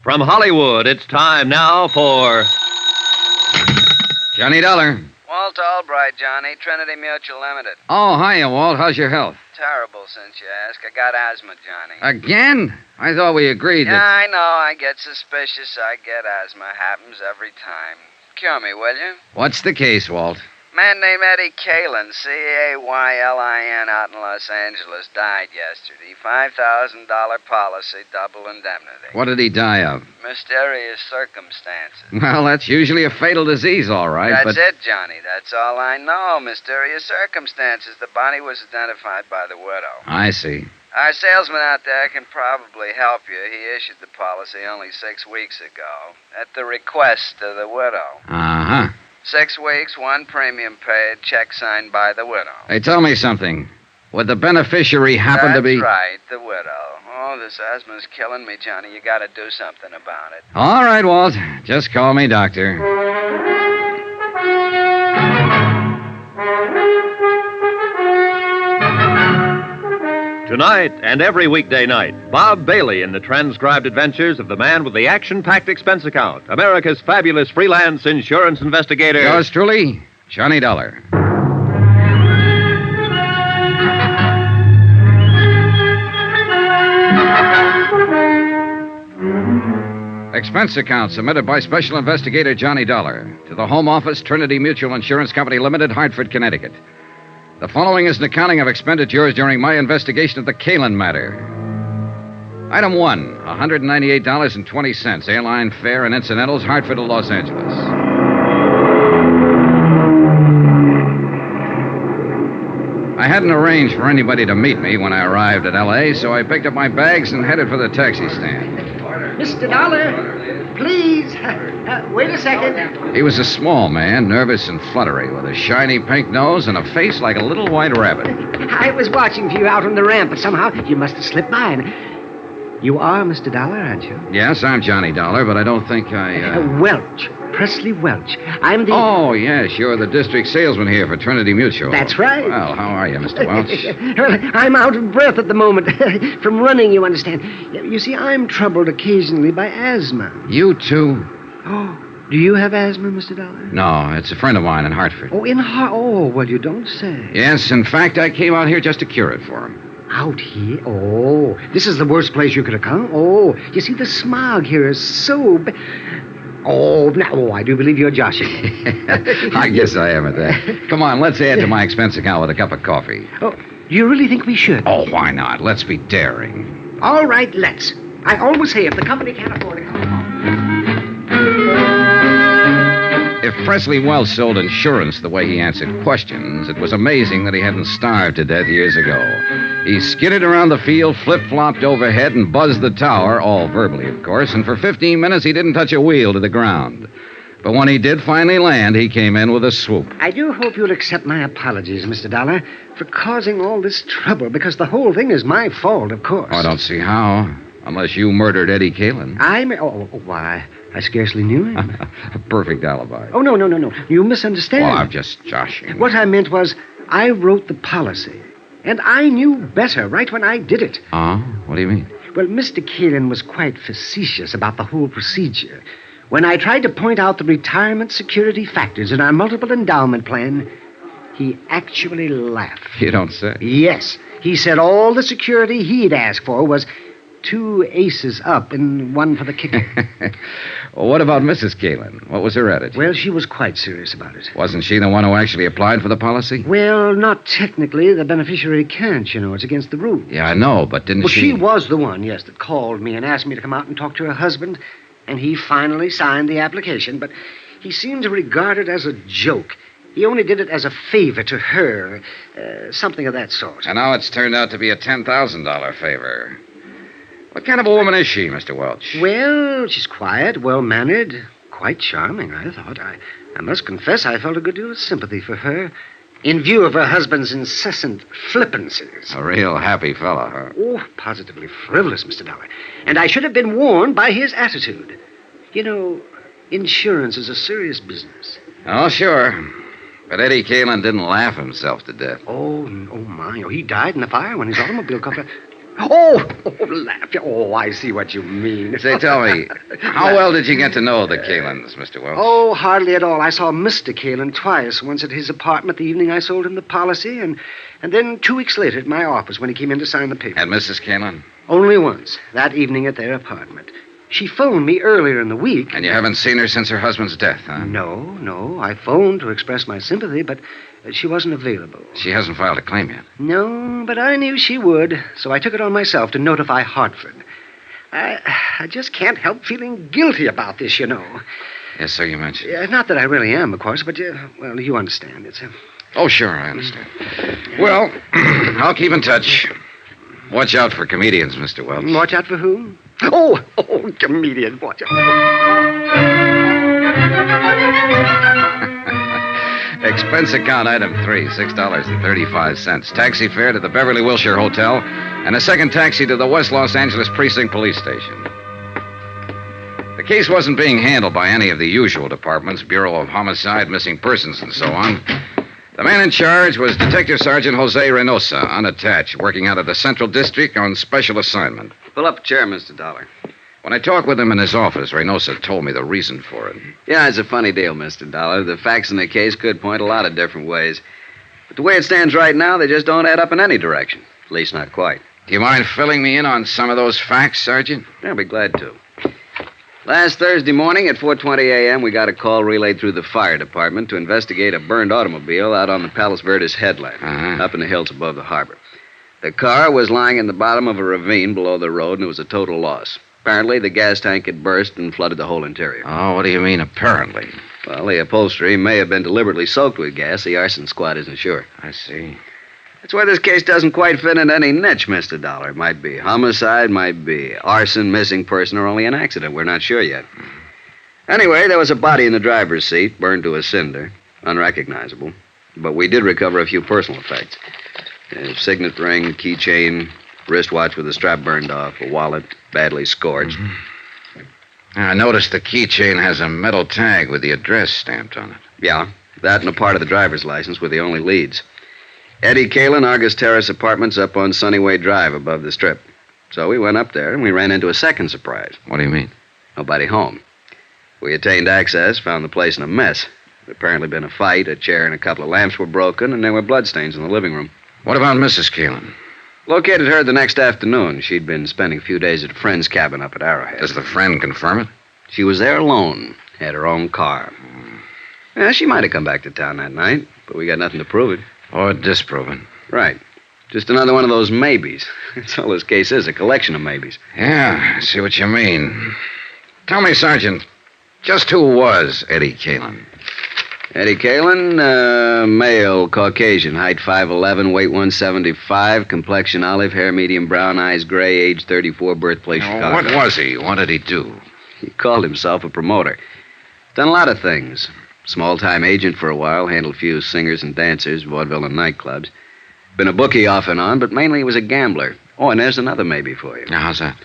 From Hollywood, it's time now for Johnny Dollar. Walt Albright, Johnny. Trinity Mutual Limited. Oh, hiya, Walt. How's your health? Terrible, since you ask. I got asthma, Johnny. Again? I thought we agreed Yeah, that... I know. I get suspicious. I get asthma. Happens every time. Cure me, will you? What's the case, Walt? Man named Eddie Caylin, Caylin, out in Los Angeles, died yesterday. $5,000 policy, double indemnity. What did he die of? Mysterious circumstances. Well, that's usually a fatal disease, all right, That's it, Johnny. That's all I know. Mysterious circumstances. The body was identified by the widow. I see. Our salesman out there can probably help you. He issued the policy only 6 weeks ago at the request of the widow. Uh-huh. 6 weeks, one premium paid, check signed by the widow. Hey, tell me something. Would the beneficiary happen to be... That's right, the widow. Oh, this asthma's killing me, Johnny. You gotta do something about it. All right, Walt. Just call me doctor. Tonight and every weekday night, Bob Bailey in the transcribed adventures of the man with the action-packed expense account, America's fabulous freelance insurance investigator. Yours truly, Johnny Dollar. Expense account submitted by Special Investigator Johnny Dollar to the Home Office, Trinity Mutual Insurance Company Limited, Hartford, Connecticut. The following is an accounting of expenditures during my investigation of the Caylin matter. Item 1, $198.20, airline fare and incidentals, Hartford to Los Angeles. I hadn't arranged for anybody to meet me when I arrived at L.A., so I picked up my bags and headed for the taxi stand. Mr. Dollar, please. Wait a second. He was a small man, nervous and fluttery, with a shiny pink nose and a face like a little white rabbit. I was watching for you out on the ramp, but somehow you must have slipped by. You are Mr. Dollar, aren't you? Yes, I'm Johnny Dollar, but I don't think I... Welch. Presley Welch. I'm the... Oh, yes, you're the district salesman here for Trinity Mutual. That's right. Well, how are you, Mr. Welch? Well, I'm out of breath at the moment. From running, you understand. You see, I'm troubled occasionally by asthma. You too? Oh, do you have asthma, Mr. Dollar? No, it's a friend of mine in Hartford. Oh, in Hartford? Oh, well, you don't say. Yes, in fact, I came out here just to cure it for him. Out here? Oh, this is the worst place you could have come. Oh, you see, the smog here is so Oh, no, I do believe you're joshing. I guess I am at that. Come on, let's add to my expense account with a cup of coffee. Oh, do you really think we should? Oh, why not? Let's be daring. All right, let's. I always say if the company can't afford it... If Presley Welch sold insurance the way he answered questions, it was amazing that he hadn't starved to death years ago. He skidded around the field, flip-flopped overhead, and buzzed the tower, all verbally, of course, and for 15 minutes he didn't touch a wheel to the ground. But when he did finally land, he came in with a swoop. I do hope you'll accept my apologies, Mr. Dollar, for causing all this trouble, because the whole thing is my fault, of course. Oh, I don't see how. Unless you murdered Eddie Caylin. Why, I scarcely knew him. A perfect alibi. Oh, no. You misunderstand. Well, I'm just joshing. What I meant was, I wrote the policy, and I knew better right when I did it. Oh? What do you mean? Well, Mr. Caylin was quite facetious about the whole procedure. When I tried to point out the retirement security factors in our multiple endowment plan, he actually laughed. You don't say. Yes. He said all the security he'd asked for was 2 aces up and 1 for the kicker. Well, what about Mrs. Caylin? What was her attitude? Well, she was quite serious about it. Wasn't she the one who actually applied for the policy? Well, not technically. The beneficiary can't, you know. It's against the rules. Yeah, I know, but didn't she... Well, she was the one, yes, that called me and asked me to come out and talk to her husband, and he finally signed the application, but he seemed to regard it as a joke. He only did it as a favor to her, something of that sort. And now it's turned out to be a $10,000 favor. What kind of a woman is she, Mr. Welch? Well, she's quiet, well-mannered, quite charming, I thought. I must confess I felt a good deal of sympathy for her, in view of her husband's incessant flippancies. A real happy fellow, huh? Oh, positively frivolous, Mr. Dollar. And I should have been warned by his attitude. You know, insurance is a serious business. Oh, sure. But Eddie Caylin didn't laugh himself to death. Oh, my. Oh, he died in the fire when his automobile caught fire. Laugh. Oh, I see what you mean. Say, tell me, how well did you get to know the Caylins, Mr. Welch? Oh, hardly at all. I saw Mr. Caylin twice, once at his apartment the evening I sold him the policy, and then 2 weeks later at my office when he came in to sign the paper. And Mrs. Caylin? Only once, that evening at their apartment. She phoned me earlier in the week. And you haven't seen her since her husband's death, huh? No. I phoned to express my sympathy, but she wasn't available. She hasn't filed a claim yet. No, but I knew she would, so I took it on myself to notify Hartford. I just can't help feeling guilty about this, you know. Yes, so you mentioned. Not that I really am, of course, but, well, you understand. Oh, sure, I understand. Well, I'll keep in touch. Watch out for comedians, Mr. Welch. Watch out for who? Oh, comedians, watch out. Expense account item 3, $6.35. Taxi fare to the Beverly Wilshire Hotel, and a second taxi to the West Los Angeles Precinct Police Station. The case wasn't being handled by any of the usual departments, Bureau of Homicide, Missing Persons, and so on. The man in charge was Detective Sergeant Jose Reynosa, unattached, working out of the Central District on special assignment. Pull up a chair, Mr. Dollar. When I talked with him in his office, Reynosa told me the reason for it. Yeah, it's a funny deal, Mr. Dollar. The facts in the case could point a lot of different ways. But the way it stands right now, they just don't add up in any direction. At least not quite. Do you mind filling me in on some of those facts, Sergeant? I'll be glad to. Last Thursday morning at 4:20 a.m., we got a call relayed through the fire department to investigate a burned automobile out on the Palos Verdes headland, up in the hills above the harbor. The car was lying in the bottom of a ravine below the road, and it was a total loss. Apparently, the gas tank had burst and flooded the whole interior. Oh, what do you mean, apparently? Well, the upholstery may have been deliberately soaked with gas. The arson squad isn't sure. I see. That's why this case doesn't quite fit in any niche, Mr. Dollar. It might be homicide, might be arson, missing person, or only an accident. We're not sure yet. Anyway, there was a body in the driver's seat, burned to a cinder, unrecognizable. But we did recover a few personal effects. A signet ring, keychain, wristwatch with the strap burned off, a wallet badly scorched. I noticed the keychain has a metal tag with the address stamped on it. Yeah, that and a part of the driver's license were the only leads. Eddie Caylin, Argus Terrace Apartments up on Sunnyway Drive above the Strip. So we went up there and we ran into a second surprise. What do you mean? Nobody home. We attained access, found the place in a mess. There'd apparently been a fight, a chair and a couple of lamps were broken, and there were bloodstains in the living room. What about Mrs. Caylin? Located her the next afternoon. She'd been spending a few days at a friend's cabin up at Arrowhead. Does the friend confirm it? She was there alone, had her own car. Yeah, she might have come back to town that night, but we got nothing to prove it. Or disprove it. Right. Just another one of those maybes. That's all this case is, a collection of maybes. Yeah, I see what you mean. Tell me, Sergeant, just who was Eddie Caylin? Eddie Caylin, male, Caucasian, height 5'11", weight 175, complexion olive, hair medium brown, eyes gray, age 34, birthplace Chicago. What was he? What did he do? He called himself a promoter. Done a lot of things. Small-time agent for a while, handled a few singers and dancers, vaudeville and nightclubs. Been a bookie off and on, but mainly he was a gambler. Oh, and there's another maybe for you. Now, how's that?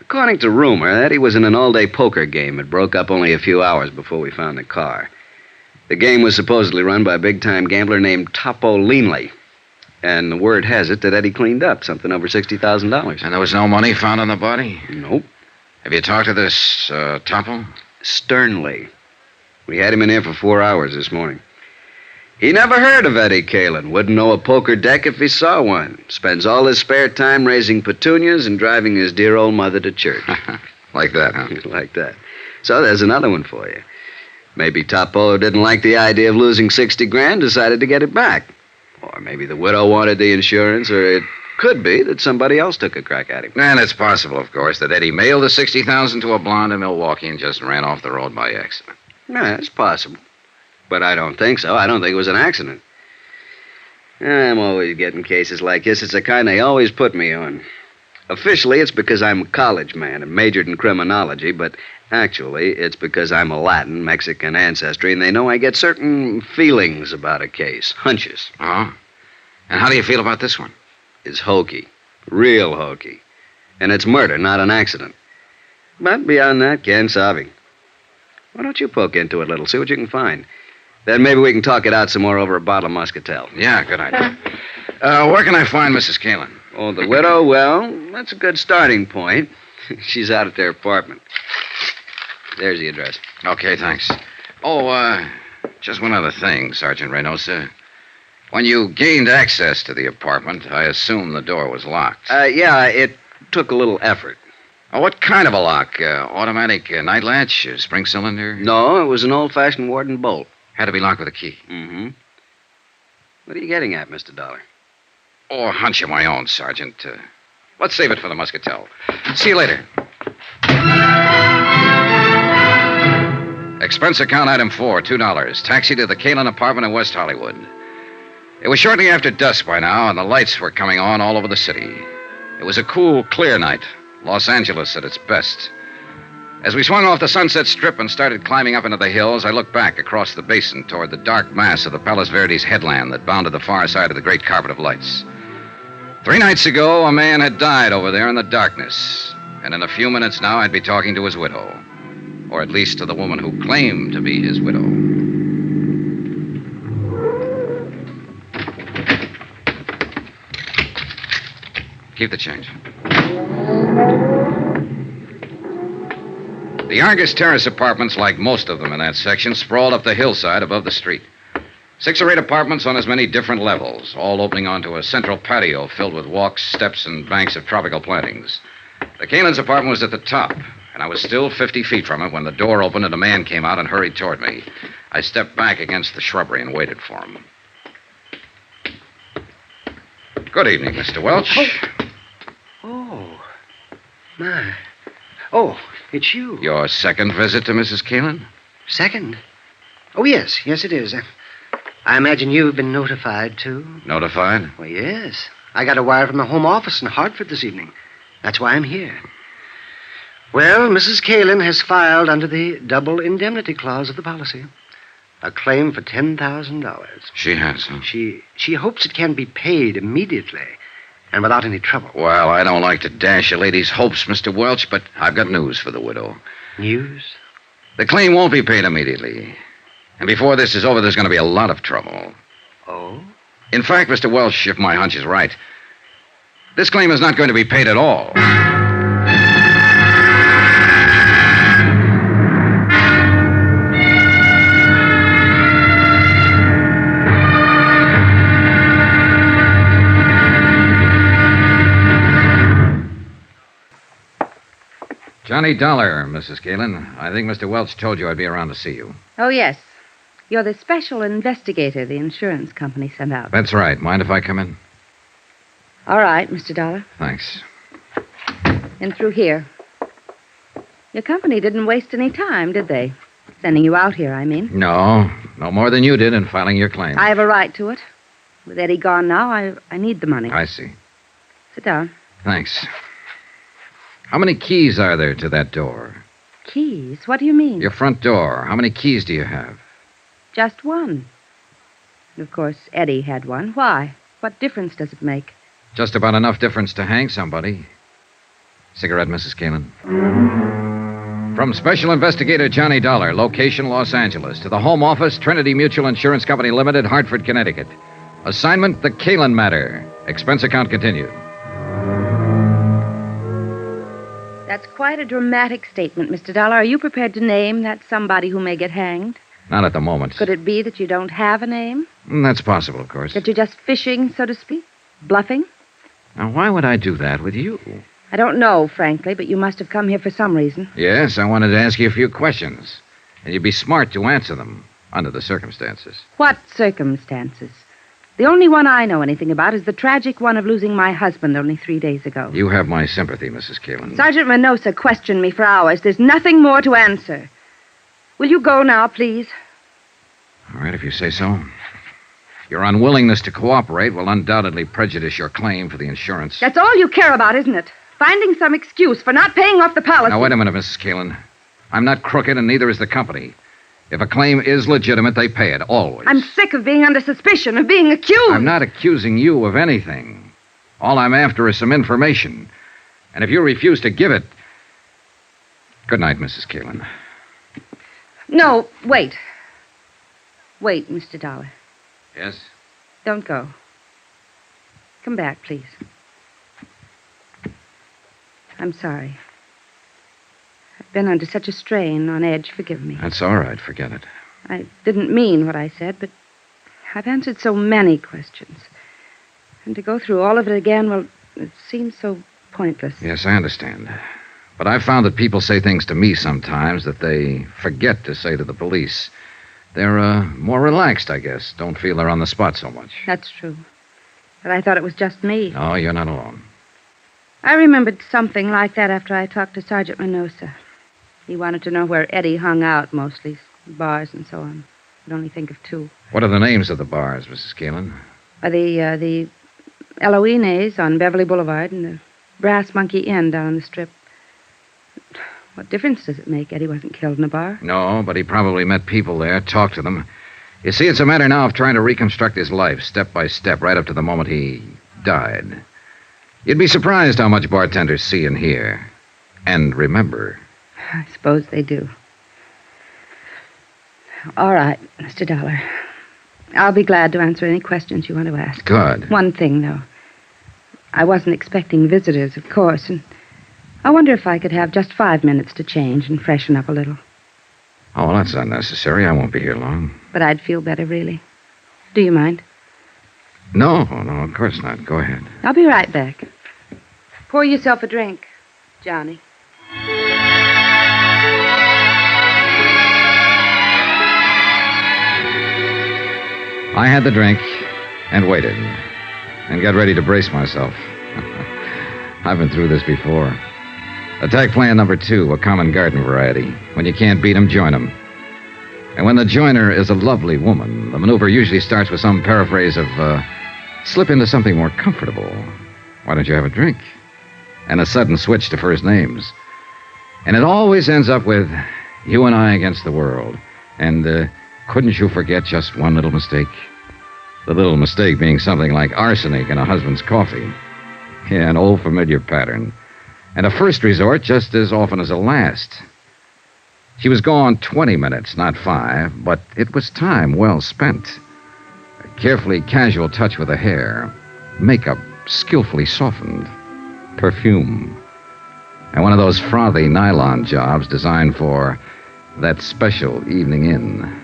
According to rumor, Eddie was in an all-day poker game. It broke up only a few hours before we found the car. The game was supposedly run by a big-time gambler named Topo Leanley. And the word has it that Eddie cleaned up something over $60,000. And there was no money found on the body? Nope. Have you talked to this, Topo? Sternly. We had him in here for 4 hours this morning. He never heard of Eddie Caylin. Wouldn't know a poker deck if he saw one. Spends all his spare time raising petunias and driving his dear old mother to church. Like that, huh? Like that. So there's another one for you. Maybe Topo didn't like the idea of losing $60,000, decided to get it back. Or maybe the widow wanted the insurance, or it could be that somebody else took a crack at him. And it's possible, of course, that Eddie mailed the $60,000 to a blonde in Milwaukee and just ran off the road by accident. Yeah, it's possible. But I don't think so. I don't think it was an accident. I'm always getting cases like this. It's the kind they always put me on. Officially, it's because I'm a college man and majored in criminology, but actually, it's because I'm a Latin, Mexican ancestry, and they know I get certain feelings about a case, hunches. Oh? And how do you feel about this one? It's hokey. Real hokey. And it's murder, not an accident. But beyond that, quien sabe. Why don't you poke into it a little, see what you can find? Then maybe we can talk it out some more over a bottle of Muscatel. Yeah, good idea. Where can I find Mrs. Caylin? Oh, the widow? Well, that's a good starting point. She's out at their apartment. There's the address. Okay, thanks. Oh, just one other thing, Sergeant Reynosa. When you gained access to the apartment, I assume the door was locked. Yeah, it took a little effort. Oh, what kind of a lock? Automatic night latch? Spring cylinder? No, it was an old-fashioned Warden bolt. Had to be locked with a key. Mm-hmm. What are you getting at, Mr. Dollar? Oh, a hunch of my own, Sergeant. Let's save it for the Muscatel. See you later. Expense account item 4, $2. Taxi to the Caylin apartment in West Hollywood. It was shortly after dusk by now, and the lights were coming on all over the city. It was a cool, clear night. Los Angeles at its best. As we swung off the Sunset Strip and started climbing up into the hills, I looked back across the basin toward the dark mass of the Palos Verdes headland that bounded the far side of the great carpet of lights. 3 nights ago, a man had died over there in the darkness, and in a few minutes now, I'd be talking to his widow. Or at least to the woman who claimed to be his widow. Keep the change. The Argus Terrace apartments, like most of them in that section, sprawled up the hillside above the street. 6 or 8 apartments on as many different levels, all opening onto a central patio filled with walks, steps, and banks of tropical plantings. The Caylin's apartment was at the top, and I was still 50 feet from it when the door opened and a man came out and hurried toward me. I stepped back against the shrubbery and waited for him. Good evening, Mr. Welch. Oh, my. Oh, it's you. Your second visit to Mrs. Caylin? Second? Oh, yes, it is. I imagine you've been notified, too. Notified? Well, yes. I got a wire from the Home Office in Hartford this evening. That's why I'm here. Well, Mrs. Caylin has filed under the double indemnity clause of the policy a claim for $10,000. She has, huh? She hopes it can be paid immediately and without any trouble. Well, I don't like to dash a lady's hopes, Mr. Welch, but I've got news for the widow. News? The claim won't be paid immediately. And before this is over, there's going to be a lot of trouble. Oh? In fact, Mr. Welch, if my hunch is right, this claim is not going to be paid at all. Johnny Dollar, Mrs. Caylin. I think Mr. Welch told you I'd be around to see you. Oh, yes. You're the special investigator the insurance company sent out. That's right. Mind if I come in? All right, Mr. Dollar. Thanks. In through here. Your company didn't waste any time, did they? Sending you out here, I mean. No more than you did in filing your claim. I have a right to it. With Eddie gone now, I need the money. I see. Sit down. Thanks. How many keys are there to that door? Keys? What do you mean? Your front door. How many keys do you have? Just one. Of course, Eddie had one. Why? What difference does it make? Just about enough difference to hang somebody. Cigarette, Mrs. Caylin. From Special Investigator Johnny Dollar, location Los Angeles, to the Home Office, Trinity Mutual Insurance Company Limited, Hartford, Connecticut. Assignment, the Caylin matter. Expense account continued. That's quite a dramatic statement, Mr. Dollar. Are you prepared to name that somebody who may get hanged? Not at the moment. Could it be that you don't have a name? That's possible, of course. That you're just fishing, so to speak? Bluffing? Now, why would I do that with you? I don't know, frankly, but you must have come here for some reason. Yes, I wanted to ask you a few questions. And you'd be smart to answer them, under the circumstances. What circumstances? The only one I know anything about is the tragic one of losing my husband only 3 days ago. You have my sympathy, Mrs. Caylin. Sergeant Reynosa questioned me for hours. There's nothing more to answer. Will you go now, please? All right, if you say so. Your unwillingness to cooperate will undoubtedly prejudice your claim for the insurance. That's all you care about, isn't it? Finding some excuse for not paying off the policy. Now, wait a minute, Mrs. Caylin. I'm not crooked, and neither is the company. If a claim is legitimate, they pay it, always. I'm sick of being under suspicion, of being accused. I'm not accusing you of anything. All I'm after is some information. And if you refuse to give it... Good night, Mrs. Caylin. No, wait. Wait, Mr. Dollar. Yes? Don't go. Come back, please. I'm sorry. I've been under such a strain, on edge. Forgive me. That's all right. Forget it. I didn't mean what I said, but I've answered so many questions. And to go through all of it again, well, it seems so pointless. Yes, I understand. But I've found that people say things to me sometimes that they forget to say to the police. They're more relaxed, I guess. Don't feel they're on the spot so much. That's true. But I thought it was just me. No, you're not alone. I remembered something like that after I talked to Sergeant Minosa. He wanted to know where Eddie hung out mostly, bars and so on. I could only think of two. What are the names of the bars, Mrs. Caylin? The Eloines on Beverly Boulevard and the Brass Monkey Inn down on the Strip. What difference does it make? Eddie wasn't killed in a bar. No, but he probably met people there, talked to them. You see, it's a matter now of trying to reconstruct his life, step by step, right up to the moment he died. You'd be surprised how much bartenders see and hear. And remember. I suppose they do. All right, Mr. Dollar. I'll be glad to answer any questions you want to ask. Good. One thing, though. I wasn't expecting visitors, of course, and I wonder if I could have just 5 minutes to change and freshen up a little. Oh, well, that's unnecessary. I won't be here long. But I'd feel better, really. Do you mind? No, of course not. Go ahead. I'll be right back. Pour yourself a drink, Johnny. I had the drink and waited and got ready to brace myself. I've been through this before. Attack plan number 2, a common garden variety. When you can't beat 'em, join 'em. And when the joiner is a lovely woman, the maneuver usually starts with some paraphrase of, slip into something more comfortable. Why don't you have a drink? And a sudden switch to first names. And it always ends up with you and I against the world. And, couldn't you forget just one little mistake? The little mistake being something like arsenic in a husband's coffee. Yeah, an old familiar pattern. And a first resort just as often as a last. She was gone 20 minutes, not 5, but it was time well spent. A carefully casual touch with the hair. Makeup skillfully softened. Perfume. And one of those frothy nylon jobs designed for that special evening in.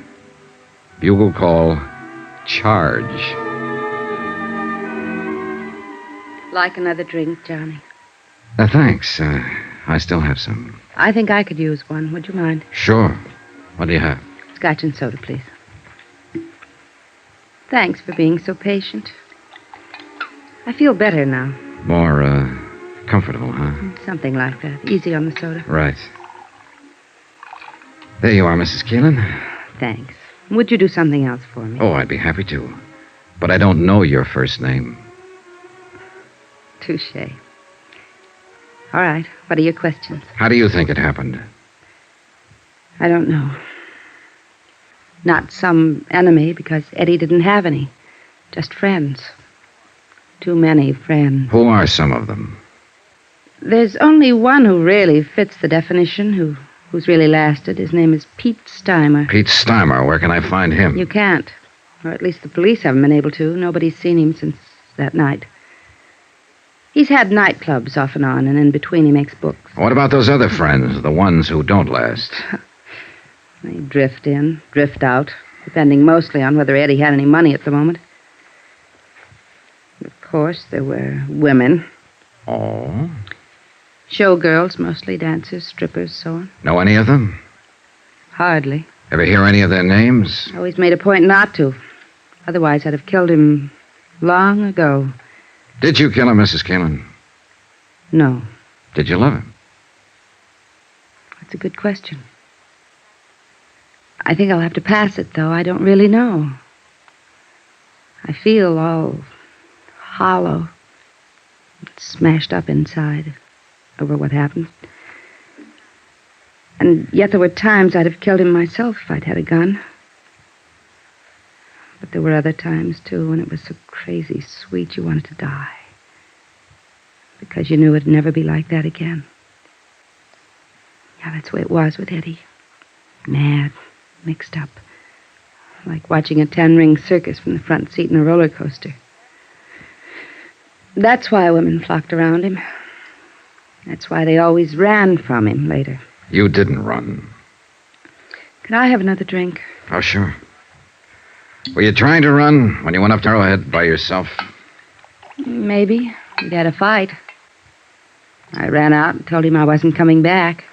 Bugle call, charge. Like another drink, Johnny? Thanks. I still have some. I think I could use one. Would you mind? Sure. What do you have? Scotch and soda, please. Thanks for being so patient. I feel better now. More, comfortable, huh? Something like that. Easy on the soda. Right. There you are, Mrs. Caylin. Thanks. Would you do something else for me? Oh, I'd be happy to. But I don't know your first name. Touché. All right. What are your questions? How do you think it happened? I don't know. Not some enemy, because Eddie didn't have any. Just friends. Too many friends. Who are some of them? There's only one who really fits the definition, who's really lasted. His name is Pete Steimer. Pete Steimer. Where can I find him? You can't. Or at least the police haven't been able to. Nobody's seen him since that night. He's had nightclubs off and on, and in between he makes books. What about those other friends, the ones who don't last? They drift in, drift out, depending mostly on whether Eddie had any money at the moment. Of course, there were women. Oh? Showgirls, mostly dancers, strippers, so on. Know any of them? Hardly. Ever hear any of their names? Always made a point not to. Otherwise, I'd have killed him long ago. Did you kill him, Mrs. Caylin? No. Did you love him? That's a good question. I think I'll have to pass it, though. I don't really know. I feel all hollow, smashed up inside over what happened. And yet there were times I'd have killed him myself if I'd had a gun. But there were other times, too, when it was so crazy sweet you wanted to die. Because you knew it'd never be like that again. Yeah, that's the way it was with Eddie. Mad, mixed up. Like watching a 10-ring circus from the front seat in a roller coaster. That's why women flocked around him. That's why they always ran from him later. You didn't run. Can I have another drink? Oh, sure. Were you trying to run when you went up to Arrowhead by yourself? Maybe. We'd had a fight. I ran out and told him I wasn't coming back.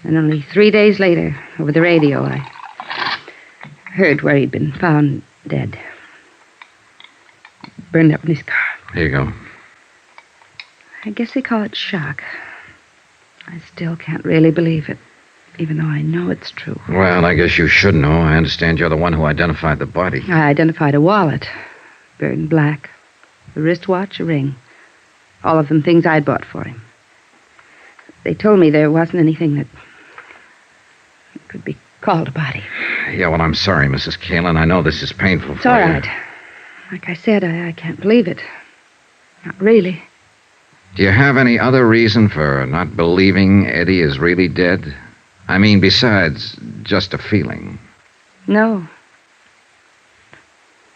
And only 3 days later, over the radio, I heard where he'd been found dead. Burned up in his car. Here you go. I guess they call it shock. I still can't really believe it, even though I know it's true. Well, I guess you should know. I understand you're the one who identified the body. I identified a wallet, burned black, a wristwatch, a ring. All of them things I'd bought for him. They told me there wasn't anything that could be called a body. Yeah, well, I'm sorry, Mrs. Caylin. I know this is painful for you. It's all right. Like I said, I can't believe it. Not really. Do you have any other reason for not believing Eddie is really dead? I mean, besides just a feeling. No.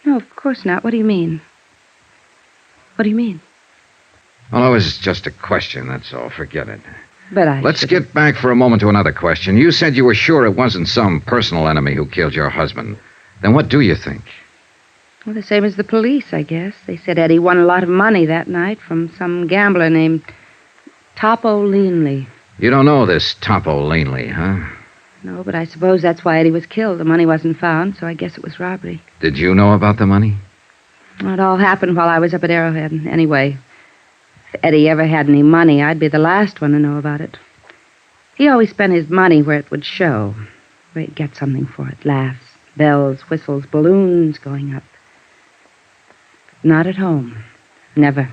No, of course not. What do you mean? What do you mean? Well, it was just a question, that's all. Forget it. But Let's get back for a moment to another question. You said you were sure it wasn't some personal enemy who killed your husband. Then what do you think? Well, the same as the police, I guess. They said Eddie won a lot of money that night from some gambler named Topo Leanley. You don't know this Topo Leanley, huh? No, but I suppose that's why Eddie was killed. The money wasn't found, so I guess it was robbery. Did you know about the money? Well, it all happened while I was up at Arrowhead. Anyway, if Eddie ever had any money, I'd be the last one to know about it. He always spent his money where it would show, where he'd get something for it. Laughs, bells, whistles, balloons going up. Not at home. Never.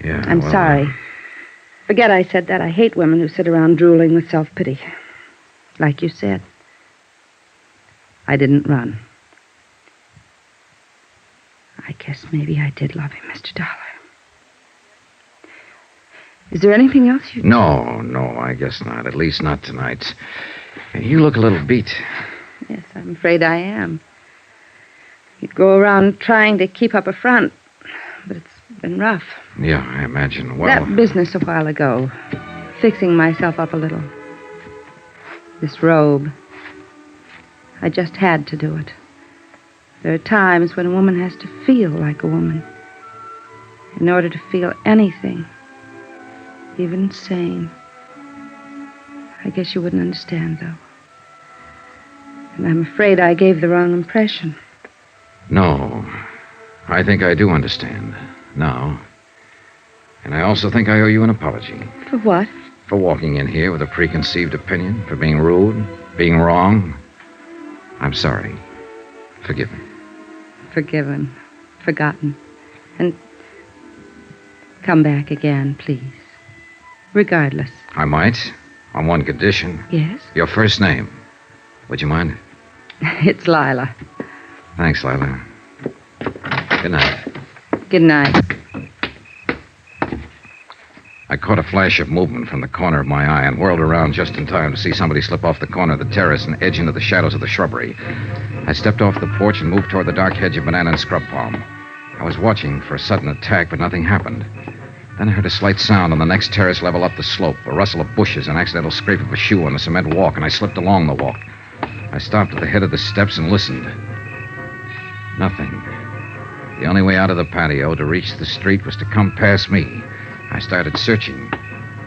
Yeah, I'm sorry. Forget I said that. I hate women who sit around drooling with self-pity. Like you said. I didn't run. I guess maybe I did love him, Mr. Dollar. Is there anything else you... No, I guess not. At least not tonight. You look a little beat. Yes, I'm afraid I am. You'd go around trying to keep up a front, but it's been rough. Yeah, I imagine. Well... That business a while ago, fixing myself up a little. This robe. I just had to do it. There are times when a woman has to feel like a woman. In order to feel anything, even sane. I guess you wouldn't understand, though. And I'm afraid I gave the wrong impression. No, I think I do understand now. And I also think I owe you an apology. For what? For walking in here with a preconceived opinion, for being rude, being wrong. I'm sorry. Forgive me. Forgiven. Forgotten. And come back again, please. Regardless. I might, on one condition. Yes? Your first name. Would you mind? It's Lila. Thanks, Lila. Good night. Good night. I caught a flash of movement from the corner of my eye and whirled around just in time to see somebody slip off the corner of the terrace and edge into the shadows of the shrubbery. I stepped off the porch and moved toward the dark hedge of banana and scrub palm. I was watching for a sudden attack, but nothing happened. Then I heard a slight sound on the next terrace level up the slope, a rustle of bushes, an accidental scrape of a shoe on the cement walk, and I slipped along the walk. I stopped at the head of the steps and listened. Nothing. The only way out of the patio to reach the street was to come past me. I started searching.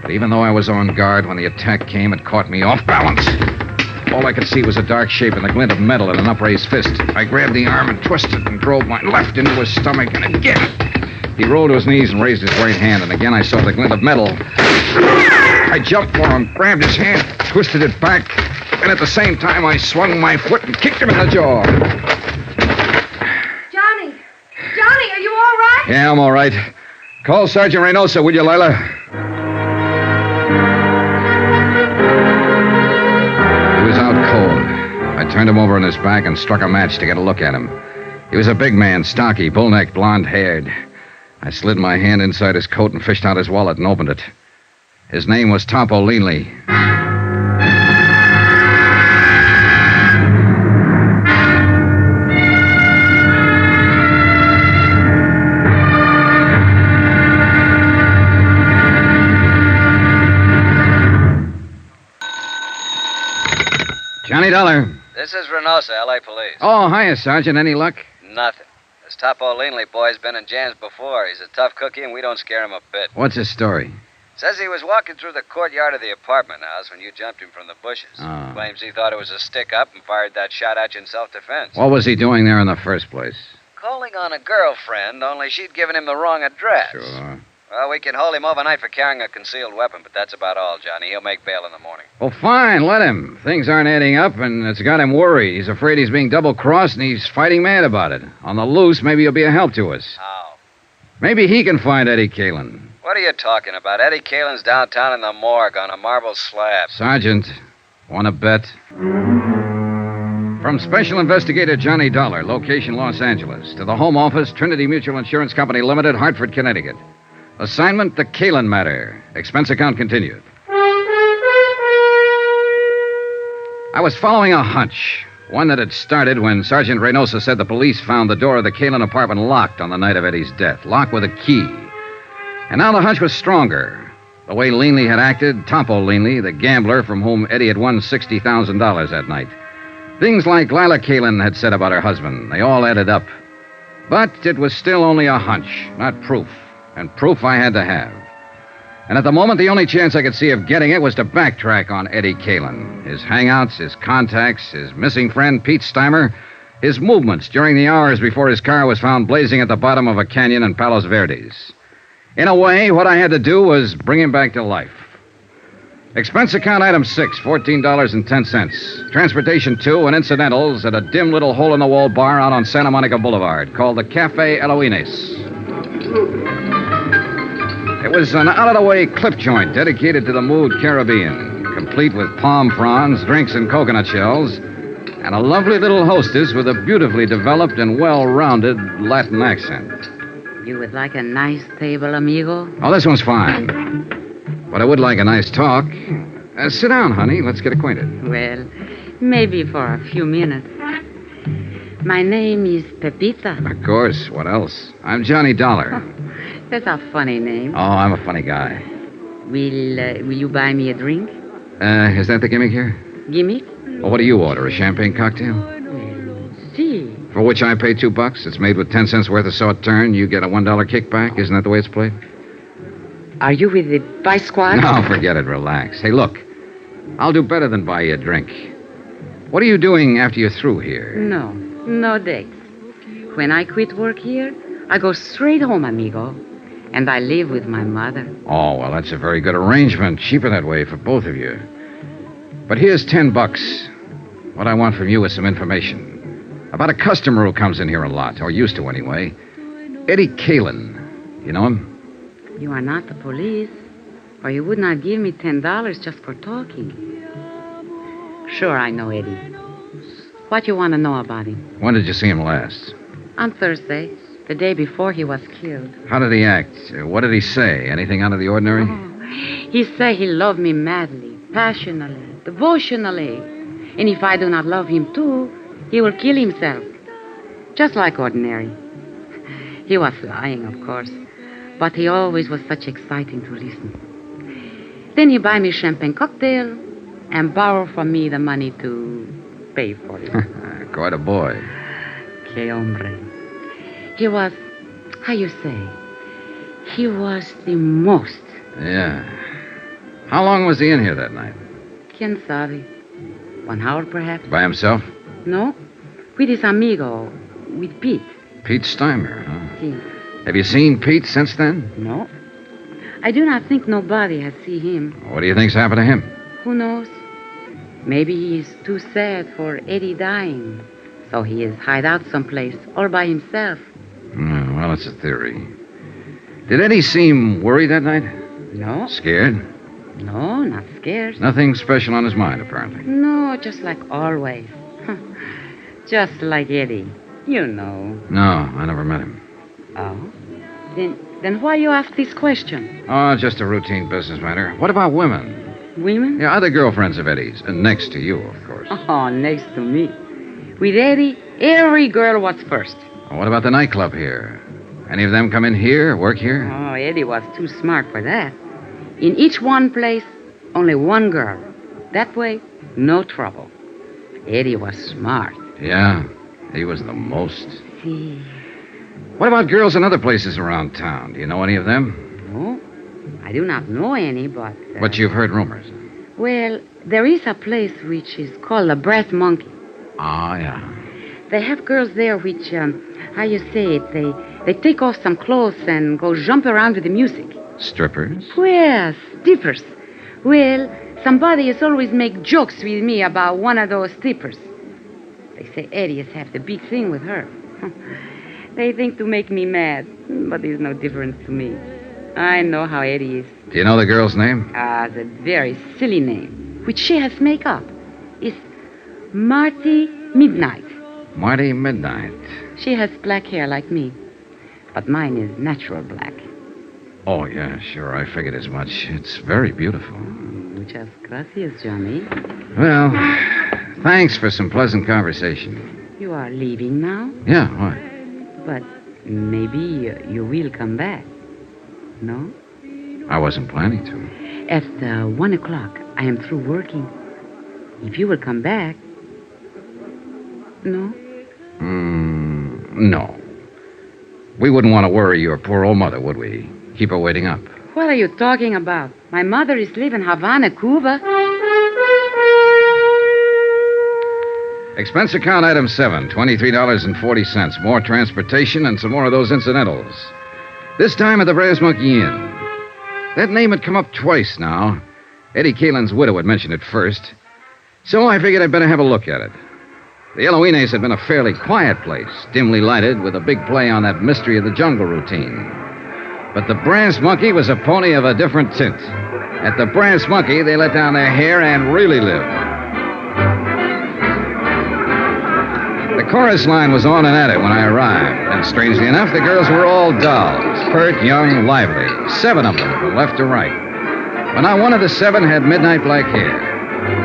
But even though I was on guard, when the attack came, it caught me off balance. All I could see was a dark shape and the glint of metal in an upraised fist. I grabbed the arm and twisted and drove my left into his stomach, and again. He rolled to his knees and raised his right hand, and again I saw the glint of metal. I jumped for him, grabbed his hand, twisted it back, and at the same time I swung my foot and kicked him in the jaw. Johnny! Johnny, are you all right? Yeah, I'm all right. Call Sergeant Reynosa, will you, Lila? He was out cold. I turned him over on his back and struck a match to get a look at him. He was a big man, stocky, bull-necked, blonde-haired. I slid my hand inside his coat and fished out his wallet and opened it. His name was Topo Leanley. Dollar. This is Reynosa, L.A. Police. Oh, hiya, Sergeant. Any luck? Nothing. This Topo Leanley boy's been in jams before. He's a tough cookie, and we don't scare him a bit. What's his story? Says he was walking through the courtyard of the apartment house when you jumped him from the bushes. Oh. Claims he thought it was a stick-up and fired that shot at you in self-defense. What was he doing there in the first place? Calling on a girlfriend, only she'd given him the wrong address. Sure. Well, we can hold him overnight for carrying a concealed weapon, but that's about all, Johnny. He'll make bail in the morning. Well, fine. Let him. Things aren't adding up, and it's got him worried. He's afraid he's being double-crossed, and he's fighting mad about it. On the loose, maybe he'll be a help to us. How? Maybe he can find Eddie Caylin. What are you talking about? Eddie Caylin's downtown in the morgue on a marble slab. Sergeant, want to bet? From Special Investigator Johnny Dollar, location Los Angeles, to the Home Office, Trinity Mutual Insurance Company Limited, Hartford, Connecticut. Assignment, the Caylin matter. Expense account continued. I was following a hunch, one that had started when Sergeant Reynosa said the police found the door of the Caylin apartment locked on the night of Eddie's death, locked with a key. And now the hunch was stronger. The way Leanley had acted, Topo Leanley, the gambler from whom Eddie had won $60,000 that night. Things like Lila Caylin had said about her husband, they all added up. But it was still only a hunch, not proof. And proof I had to have. And at the moment, the only chance I could see of getting it was to backtrack on Eddie Caylin. His hangouts, his contacts, his missing friend, Pete Steimer, his movements during the hours before his car was found blazing at the bottom of a canyon in Palos Verdes. In a way, what I had to do was bring him back to life. Expense account item 6, $14.10. Transportation 2 and incidentals at a dim little hole-in-the-wall bar out on Santa Monica Boulevard called the Cafe Eloines. It was an out-of-the-way clip joint dedicated to the mood Caribbean, complete with palm fronds, drinks, and coconut shells, and a lovely little hostess with a beautifully developed and well-rounded Latin accent. You would like a nice table, amigo? Oh, this one's fine. But I would like a nice talk. Sit down, honey. Let's get acquainted. Well, maybe for a few minutes. My name is Pepita. Of course. What else? I'm Johnny Dollar. That's a funny name. Oh, I'm a funny guy. Will you buy me a drink? Is that the gimmick here? Gimmick? Well, what do you order? A champagne cocktail? See. For which I pay $2. It's made with 10 cents worth of sauterne. You get a $1 kickback. Isn't that the way it's played? Are you with the Vice Squad? No, forget it. Relax. Hey, look. I'll do better than buy you a drink. What are you doing after you're through here? No dates. When I quit work here, I go straight home, amigo. And I live with my mother. Oh, well, that's a very good arrangement. Cheaper that way for both of you. But here's $10. What I want from you is some information. About a customer who comes in here a lot, or used to anyway. Eddie Caylin. You know him? You are not the police, or you would not give me $10 just for talking. Sure, I know Eddie. What you want to know about him? When did you see him last? On Thursday, the day before he was killed. How did he act? What did he say? Anything out of the ordinary? Oh, he said he loved me madly, passionately, devotionally. And if I do not love him too, he will kill himself. Just like ordinary. He was lying, of course. But he always was such exciting to listen. Then he buy me champagne cocktail and borrow from me the money to pay for it. Quite a boy. Que hombre. He was, how you say, he was the most. Yeah. How long was he in here that night? Quien sabe? 1 hour, perhaps? By himself? No. With his amigo, with Pete. Pete Steimer, huh? Si. Have you seen Pete since then? No. I do not think nobody has seen him. What do you think's happened to him? Who knows? Maybe he is too sad for Eddie dying. So he is hide out someplace, all by himself. Well, it's a theory. Did Eddie seem worried that night? No. Scared? No, not scared. Nothing special on his mind, apparently. No, just like always. Just like Eddie. You know. No, I never met him. Oh? Then why you ask this question? Oh, just a routine business matter. What about women? Women? Yeah, other girlfriends of Eddie's. Next to you, of course. Oh, next to me. With Eddie, every girl was first. What about the nightclub here? Any of them come in here, work here? Oh, Eddie was too smart for that. In each one place, only one girl. That way, no trouble. Eddie was smart. Yeah, he was the most. See. What about girls in other places around town? Do you know any of them? No, I do not know any, but... But you've heard rumors. Well, there is a place which is called the Brass Monkey. Ah, yeah. They have girls there which, how you say it, they take off some clothes and go jump around with the music. Strippers? Well, strippers. Well, somebody has always make jokes with me about one of those strippers. They say Eddie has had the big thing with her. They think to make me mad, but there's no difference to me. I know how Eddie is. Do you know the girl's name? It's a very silly name, which she has make up. It's Marty Midnight. Marty Midnight. She has black hair like me, but mine is natural black. Oh, yeah, sure. I figured as much. It's very beautiful. Muchas gracias, Johnny. Well, thanks for some pleasant conversation. You are leaving now? Yeah, what? But maybe you will come back. No? I wasn't planning to. At 1 o'clock, I am through working. If you will come back... No? No. We wouldn't want to worry your poor old mother, would we? Keep her waiting up. What are you talking about? My mother is living in Havana, Cuba. Expense account item 7, $23.40. More transportation and some more of those incidentals. This time at the Brass Monkey Inn. That name had come up twice now. Eddie Caylin's widow had mentioned it first. So I figured I'd better have a look at it. The Yellow Inez had been a fairly quiet place, dimly lighted, with a big play on that mystery of the jungle routine. But the Brass Monkey was a pony of a different tint. At the Brass Monkey, they let down their hair and really lived. The chorus line was on and at it when I arrived, and strangely enough, the girls were all dolls, pert, young, lively, 7 of them from left to right. But not one of the 7 had midnight black hair.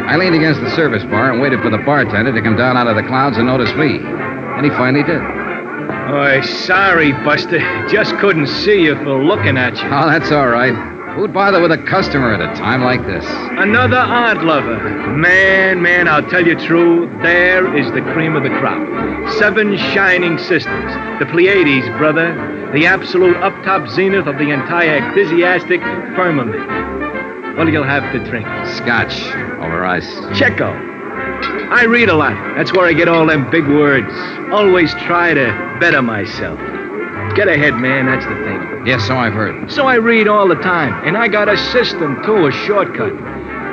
I leaned against the service bar and waited for the bartender to come down out of the clouds and notice me, and he finally did. Oh, sorry, Buster. Just couldn't see you for looking at you. Oh, that's all right. Who'd bother with a customer at a time like this? Another art lover. Man, I'll tell you true, there is the cream of the crop. 7 shining sisters. The Pleiades, brother. The absolute up-top zenith of the entire ecclesiastic firmament. What do you have to drink? Scotch over ice. Checo. I read a lot. That's where I get all them big words. Always try to better myself. Get ahead, man, that's the thing. Yes, so I've heard. So I read all the time, and I got a system, too, a shortcut.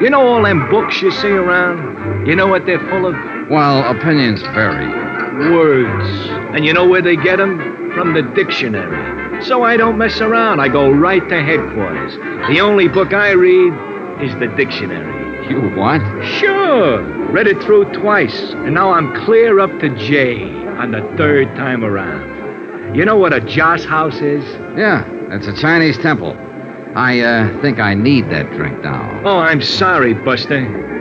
You know all them books you see around? You know what they're full of? Well, opinions vary. Words. And you know where they get them? From the dictionary. So I don't mess around. I go right to headquarters. The only book I read is the dictionary. You what? Sure. Read it through twice, and now I'm clear up to J on the 3rd time around. You know what a joss house is? Yeah, it's a Chinese temple. I think I need that drink now. Oh, I'm sorry, Buster.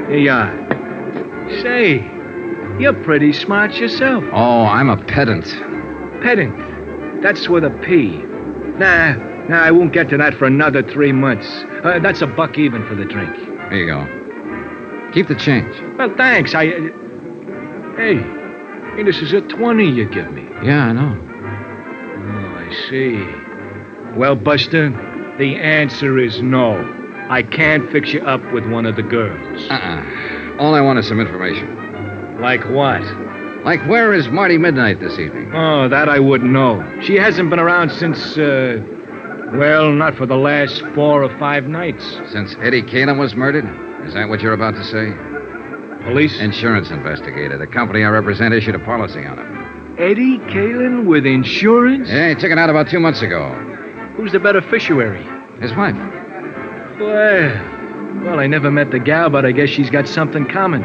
Here you are. Say, you're pretty smart yourself. Oh, I'm a pedant. Pedant. That's with a P. Nah, I won't get to that for another 3 months. That's $1 even for the drink. Here you go. Keep the change. Well, thanks. Hey, this is a 20 you give me. Yeah, I know. Oh, I see. Well, Buster, the answer is no. I can't fix you up with one of the girls. All I want is some information. Like what? Like, where is Marty Midnight this evening? Oh, that I wouldn't know. She hasn't been around since, well, not for the last 4 or 5 nights. Since Eddie Caylin was murdered? Is that what you're about to say? Police? Insurance investigator. The company I represent issued a policy on him. Eddie Caylin with insurance? Yeah, he took it out about 2 months ago. Who's the beneficiary? His wife. Well, I never met the gal, but I guess she's got something common.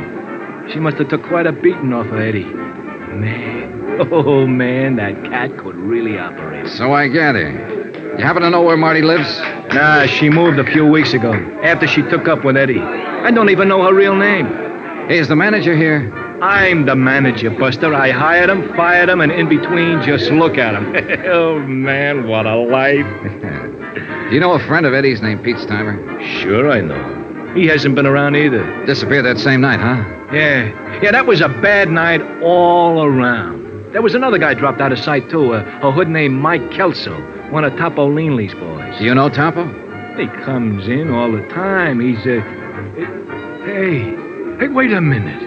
She must have took quite a beating off of Eddie. Man, that cat could really operate. So I gather. You happen to know where Marty lives? Nah, she moved a few weeks ago, after she took up with Eddie. I don't even know her real name. Hey, is the manager here? I'm the manager, Buster. I hired him, fired him, and in between, just look at him. Oh, man, what a life. Do you know a friend of Eddie's named Pete Steimer? Sure I know. He hasn't been around either. Disappeared that same night, huh? Yeah, that was a bad night all around. There was another guy dropped out of sight, too, a hood named Mike Kelso, one of Topo Leanley's boys. Do you know Topo? He comes in all the time. He's, Hey, wait a minute.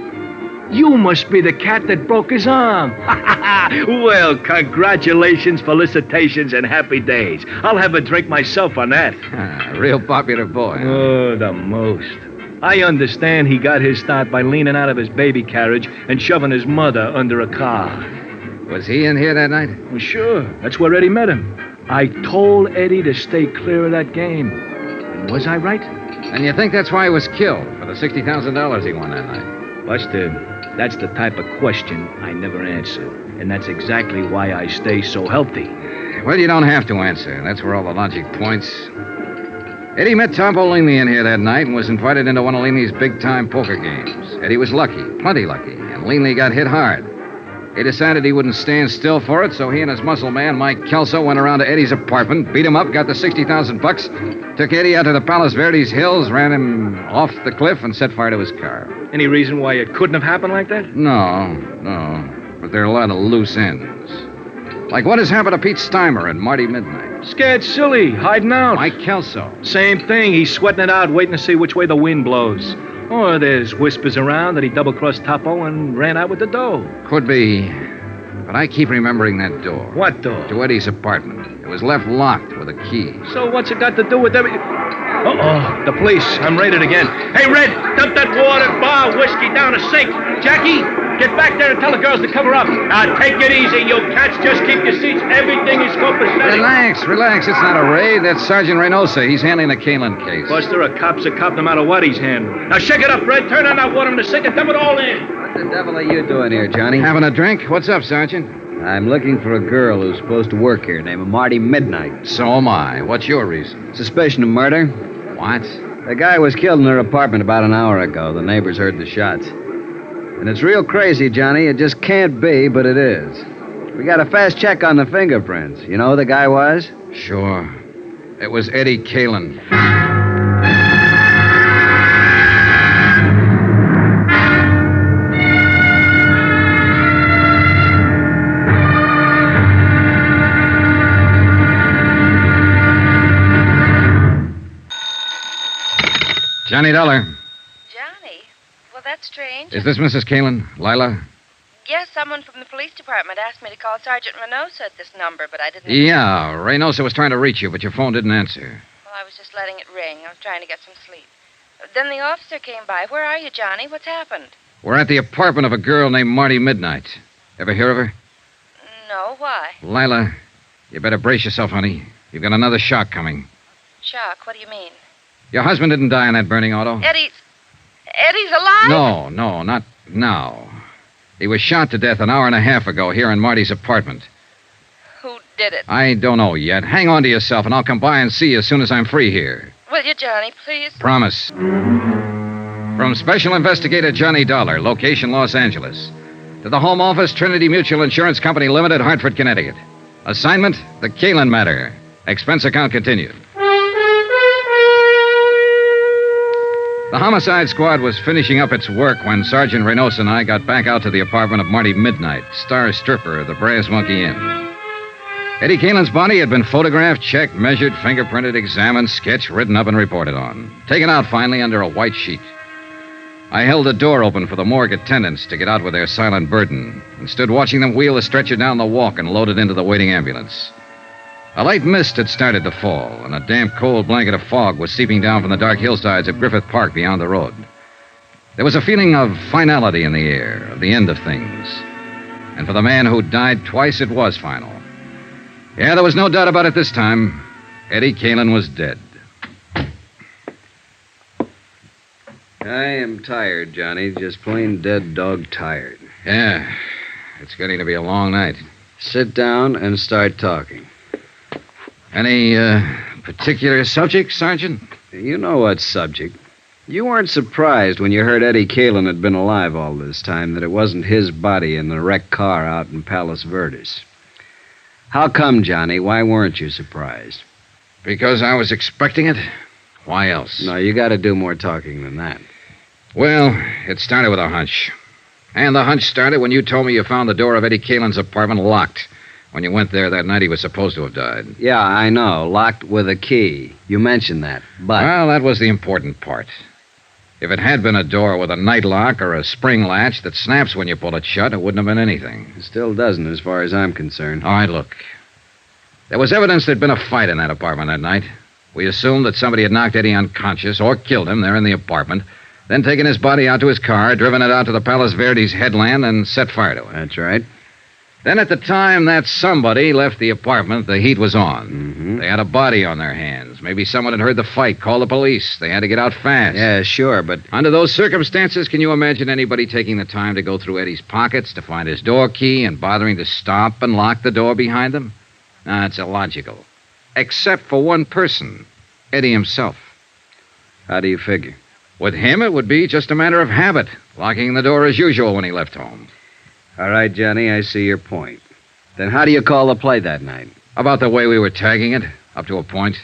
You must be the cat that broke his arm. Well, congratulations, felicitations, and happy days. I'll have a drink myself on that. Real popular boy. Huh? Oh, the most. I understand he got his start by leaning out of his baby carriage and shoving his mother under a car. Was he in here that night? Well, sure. That's where Eddie met him. I told Eddie to stay clear of that game. And was I right? And you think that's why he was killed, for the $60,000 he won that night? Buster, that's the type of question I never answer. And that's exactly why I stay so healthy. Well, you don't have to answer. That's where all the logic points. Eddie met Topo Leanley in here that night and was invited into one of Leanley's big-time poker games. Eddie was lucky, plenty lucky, and Leanley got hit hard. He decided he wouldn't stand still for it, so he and his muscle man, Mike Kelso, went around to Eddie's apartment, beat him up, got the $60,000, took Eddie out to the Palos Verdes Hills, ran him off the cliff, and set fire to his car. Any reason why it couldn't have happened like that? No. But there are a lot of loose ends. Like what has happened to Pete Steimer and Marty Midnight. Scared silly, hiding out. Mike Kelso. Same thing. He's sweating it out, waiting to see which way the wind blows. Or there's whispers around that he double-crossed Topo and ran out with the dough. Could be. But I keep remembering that door. What door? To Eddie's apartment. It was left locked with a key. So what's it got to do with everything? Uh-oh, the police. I'm raided again. Hey, Red, dump that water, bar, whiskey down a sink. Jackie, get back there and tell the girls to cover up. Now, take it easy, you cats. Just keep your seats. Everything is copacetic. Relax. It's not a raid. That's Sergeant Reynosa. He's handling the Caylin case. Buster, a cop's a cop no matter what he's handling. Now, shake it up, Red. Turn on that water in the sink and dump it all in. What the devil are you doing here, Johnny? Having a drink? What's up, Sergeant? I'm looking for a girl who's supposed to work here, named Marty Midnight. So am I. What's your reason? Suspicion of murder. What? The guy was killed in her apartment about an hour ago. The neighbors heard the shots. And it's real crazy, Johnny. It just can't be, but it is. We got a fast check on the fingerprints. You know who the guy was? Sure. It was Eddie Caylin. Johnny Dollar. Johnny? Well, that's strange. Is this Mrs. Caylin? Lila? Yes, someone from the police department asked me to call Sergeant Reynosa at this number, but I didn't... Yeah, Reynosa was trying to reach you, but your phone didn't answer. Well, I was just letting it ring. I was trying to get some sleep. Then the officer came by. Where are you, Johnny? What's happened? We're at the apartment of a girl named Marty Midnight. Ever hear of her? No, why? Lila, you better brace yourself, honey. You've got another shock coming. Shock? What do you mean? Your husband didn't die in that burning auto? Eddie's alive? No, not now. He was shot to death an hour and a half ago here in Marty's apartment. Who did it? I don't know yet. Hang on to yourself, and I'll come by and see you as soon as I'm free here. Will you, Johnny, please? Promise. From Special Investigator Johnny Dollar, location Los Angeles, to the Home Office, Trinity Mutual Insurance Company Limited, Hartford, Connecticut. Assignment, the Caylin matter. Expense account continued. The homicide squad was finishing up its work when Sergeant Reynosa and I got back out to the apartment of Marty Midnight, star stripper of the Brass Monkey Inn. Eddie Caylin's body had been photographed, checked, measured, fingerprinted, examined, sketched, written up, and reported on. Taken out finally under a white sheet. I held the door open for the morgue attendants to get out with their silent burden and stood watching them wheel the stretcher down the walk and load it into the waiting ambulance. A light mist had started to fall, and a damp, cold blanket of fog was seeping down from the dark hillsides of Griffith Park beyond the road. There was a feeling of finality in the air, of the end of things. And for the man who died twice, it was final. Yeah, there was no doubt about it this time. Eddie Caylin was dead. I am tired, Johnny. Just plain dead dog tired. Yeah, it's getting to be a long night. Sit down and start talking. Any particular subject, Sergeant? You know what subject. You weren't surprised when you heard Eddie Caylin had been alive all this time, that it wasn't his body in the wrecked car out in Palos Verdes. How come, Johnny? Why weren't you surprised? Because I was expecting it. Why else? No, you got to do more talking than that. Well, it started with a hunch. And the hunch started when you told me you found the door of Eddie Caylin's apartment locked. When you went there that night, he was supposed to have died. Yeah, I know. Locked with a key. You mentioned that, but... Well, that was the important part. If it had been a door with a night lock or a spring latch that snaps when you pull it shut, it wouldn't have been anything. It still doesn't, as far as I'm concerned. All right, look. There was evidence there'd been a fight in that apartment that night. We assumed that somebody had knocked Eddie unconscious or killed him there in the apartment, then taken his body out to his car, driven it out to the Palos Verdes headland, and set fire to it. That's right. Then at the time that somebody left the apartment, the heat was on. Mm-hmm. They had a body on their hands. Maybe someone had heard the fight, called the police. They had to get out fast. Yeah, sure, but... Under those circumstances, can you imagine anybody taking the time to go through Eddie's pockets to find his door key and bothering to stop and lock the door behind them? No, it's illogical. Except for one person, Eddie himself. How do you figure? With him, it would be just a matter of habit, locking the door as usual when he left home. All right, Johnny, I see your point. Then how do you call the play that night? About the way we were tagging it, up to a point.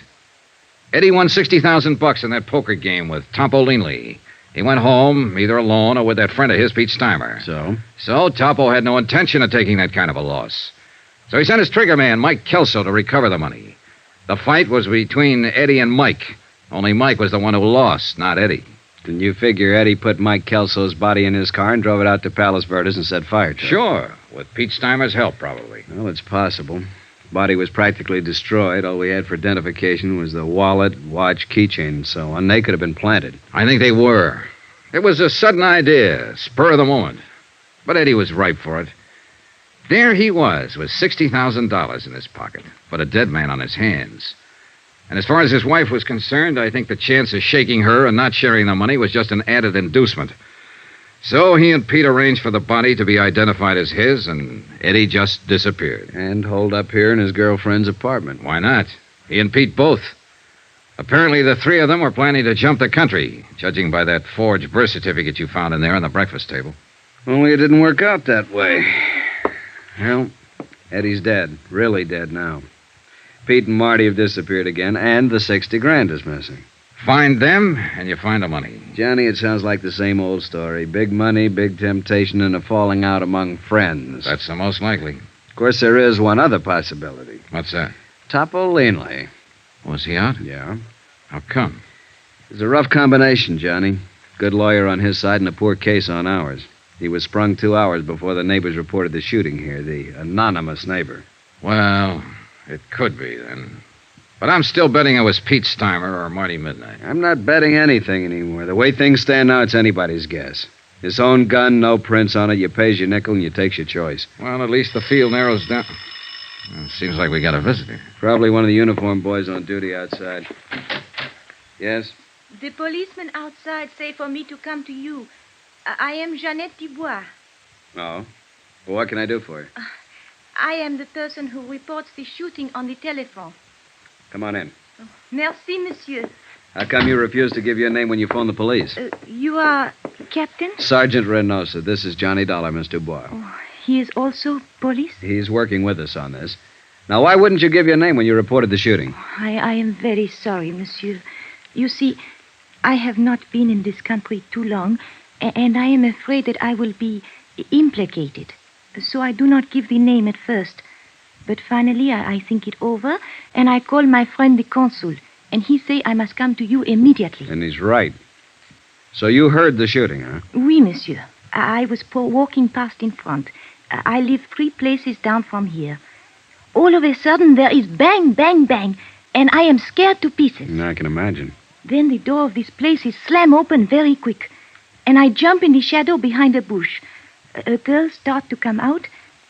Eddie won $60,000 in that poker game with Topo Linley. He went home, either alone or with that friend of his, Pete Steimer. So Topo had no intention of taking that kind of a loss. So he sent his trigger man, Mike Kelso, to recover the money. The fight was between Eddie and Mike. Only Mike was the one who lost, not Eddie. Then you figure Eddie put Mike Kelso's body in his car and drove it out to Palos Verdes and set fire to it? Sure, with Pete Steimer's help, probably. Well, it's possible. Body was practically destroyed. All we had for identification was the wallet, watch, keychain, and so on. They could have been planted. I think they were. It was a sudden idea, spur of the moment. But Eddie was ripe for it. There he was, with $60,000 in his pocket, but a dead man on his hands. And as far as his wife was concerned, I think the chance of shaking her and not sharing the money was just an added inducement. So he and Pete arranged for the body to be identified as his, and Eddie just disappeared. And holed up here in his girlfriend's apartment. Why not? He and Pete both. Apparently the three of them were planning to jump the country, judging by that forged birth certificate you found in there on the breakfast table. Only it didn't work out that way. Well, Eddie's dead. Really dead now. Pete and Marty have disappeared again, and the $60,000 is missing. Find them, and you find the money. Johnny, it sounds like the same old story. Big money, big temptation, and a falling out among friends. That's the most likely. Of course, there is one other possibility. What's that? Topo Linley. Was he out? Yeah. How come? It's a rough combination, Johnny. Good lawyer on his side and a poor case on ours. He was sprung 2 hours before the neighbors reported the shooting here, the anonymous neighbor. Well, it could be, then. But I'm still betting it was Pete Steimer or Marty Midnight. I'm not betting anything anymore. The way things stand now, it's anybody's guess. His own gun, no prints on it. You pays your nickel and you takes your choice. Well, at least the field narrows down. Well, seems like we got a visitor. Probably one of the uniformed boys on duty outside. Yes? The policeman outside say for me to come to you. I am Jeannette Dubois. Oh? Well, what can I do for you? I am the person who reports the shooting on the telephone. Come on in. Oh, merci, monsieur. How come you refused to give your name when you phoned the police? You are Captain? Sergeant Reynosa. This is Johnny Dollar, Miss Dubois. Oh, he is also police? He's working with us on this. Now, why wouldn't you give your name when you reported the shooting? I am very sorry, monsieur. You see, I have not been in this country too long, and I am afraid that I will be implicated. So I do not give the name at first. But finally, I think it over, and I call my friend the consul, and he say I must come to you immediately. And he's right. So you heard the shooting, huh? Oui, monsieur. I was walking past in front. I live 3 places down from here. All of a sudden, there is bang, bang, bang, and I am scared to pieces. I can imagine. Then the door of this place is slam open very quick, and I jump in the shadow behind a bush. A girl start to come out,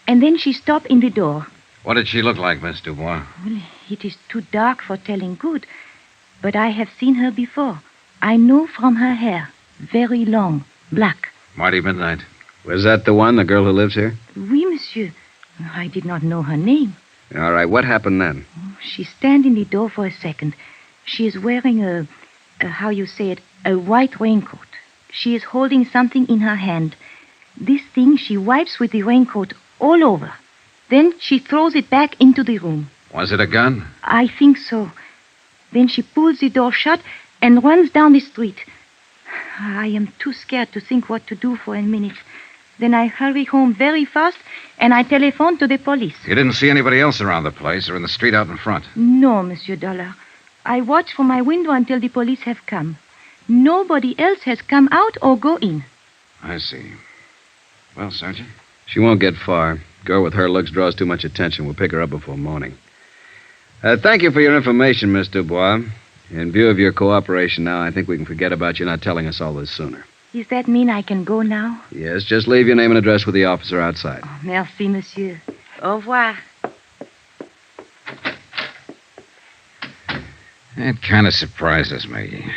and then she stop in the door. What did she look like, Miss Dubois? Well, it is too dark for telling good, but I have seen her before. I know from her hair. Very long, black. Marty Midnight. Was that the one, the girl who lives here? Oui, monsieur. I did not know her name. All right, what happened then? She stand in the door for a second. She is wearing a how you say it, a white raincoat. She is holding something in her hand. This thing she wipes with the raincoat all over. Then she throws it back into the room. Was it a gun? I think so. Then she pulls the door shut, and runs down the street. I am too scared to think what to do for a minute. Then I hurry home very fast, and I telephone to the police. You didn't see anybody else around the place or in the street out in front? No, Monsieur Dollar. I watch from my window until the police have come. Nobody else has come out or go in. I see. Well, Sergeant? She won't get far. Girl with her looks draws too much attention. We'll pick her up before morning. Thank you for your information, Miss Dubois. In view of your cooperation now, I think we can forget about you not telling us all this sooner. Does that mean I can go now? Yes, just leave your name and address with the officer outside. Oh, merci, monsieur. Au revoir. It kind of surprises me.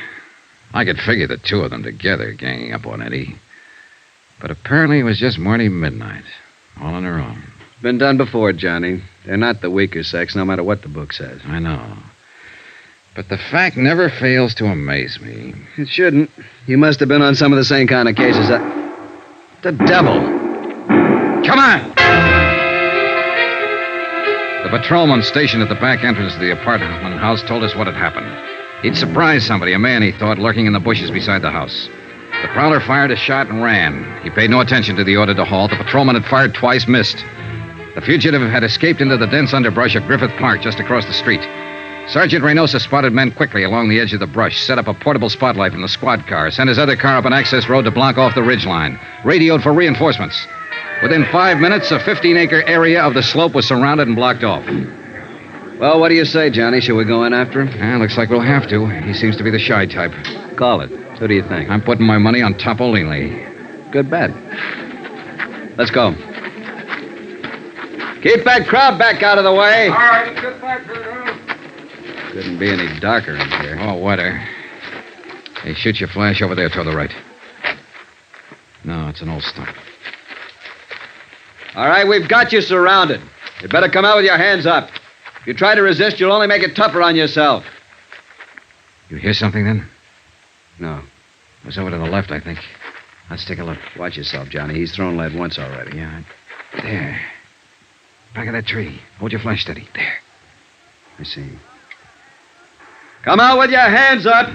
I could figure the two of them together ganging up on Eddie. But apparently it was just Marty Midnight, all on her own. Been done before, Johnny. They're not the weaker sex, no matter what the book says. I know. But the fact never fails to amaze me. It shouldn't. You must have been on some of the same kind of cases. The devil. Come on! The patrolman stationed at the back entrance of the apartment house told us what had happened. He'd surprised somebody, a man he thought, lurking in the bushes beside the house. The prowler fired a shot and ran. He paid no attention to the order to halt. The patrolman had fired twice, missed. The fugitive had escaped into the dense underbrush of Griffith Park just across the street. Sergeant Reynosa spotted men quickly along the edge of the brush, set up a portable spotlight from the squad car, sent his other car up an access road to block off the ridgeline, radioed for reinforcements. Within 5 minutes, a 15-acre area of the slope was surrounded and blocked off. Well, what do you say, Johnny? Shall we go in after him? Looks like we'll have to. He seems to be the shy type. Call it. Who do you think? I'm putting my money on Topolini. Good bet. Let's go. Keep that crowd back out of the way. All right, let's get back here. Couldn't be any darker in here. Oh, wetter. Hey, shoot your flash over there toward the right. No, it's an old stump. All right, we've got you surrounded. You better come out with your hands up. If you try to resist, you'll only make it tougher on yourself. You hear something, then? No. It was over to the left, I think. Let's take a look. Watch yourself, Johnny. He's thrown lead once already. Yeah. There. Back of that tree. Hold your flash steady. There. I see. Come out with your hands up.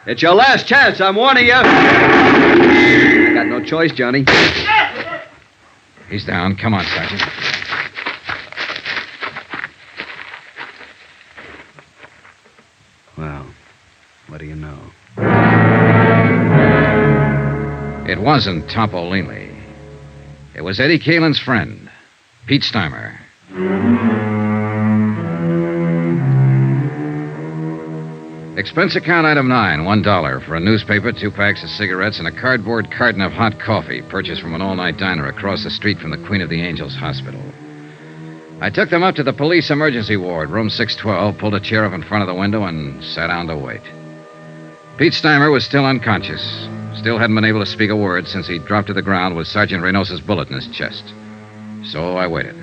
It's your last chance, I'm warning you. I got no choice, Johnny. He's down. Come on, Sergeant. Well, what do you know? It wasn't Topolini. It was Eddie Caylin's friend, Pete Steimer. Expense account item 9, $1 for a newspaper, 2 packs of cigarettes, and a cardboard carton of hot coffee purchased from an all-night diner across the street from the Queen of the Angels Hospital. I took them up to the police emergency ward, room 612, pulled a chair up in front of the window, and sat down to wait. Pete Steimer was still unconscious. Still hadn't been able to speak a word since he dropped to the ground with Sergeant Reynosa's bullet in his chest. So I waited.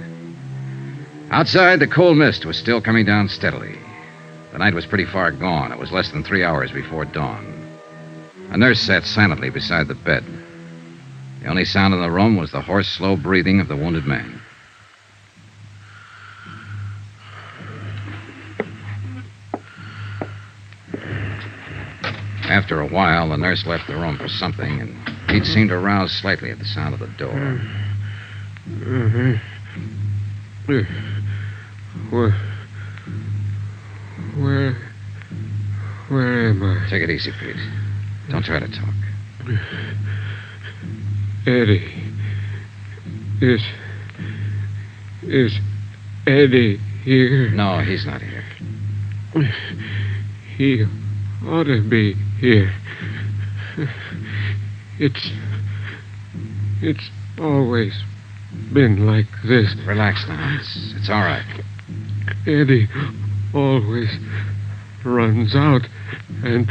Outside, the cold mist was still coming down steadily. The night was pretty far gone. It was less than 3 hours before dawn. A nurse sat silently beside the bed. The only sound in the room was the hoarse, slow breathing of the wounded man. After a while, the nurse left the room for something, and Pete seemed to rouse slightly at the sound of the door. Where am I? Take it easy, Pete. Don't try to talk. Eddie. Is Eddie here? No, he's not here. He ought to be here. It's always been like this. Relax now. It's all right. Eddie always runs out and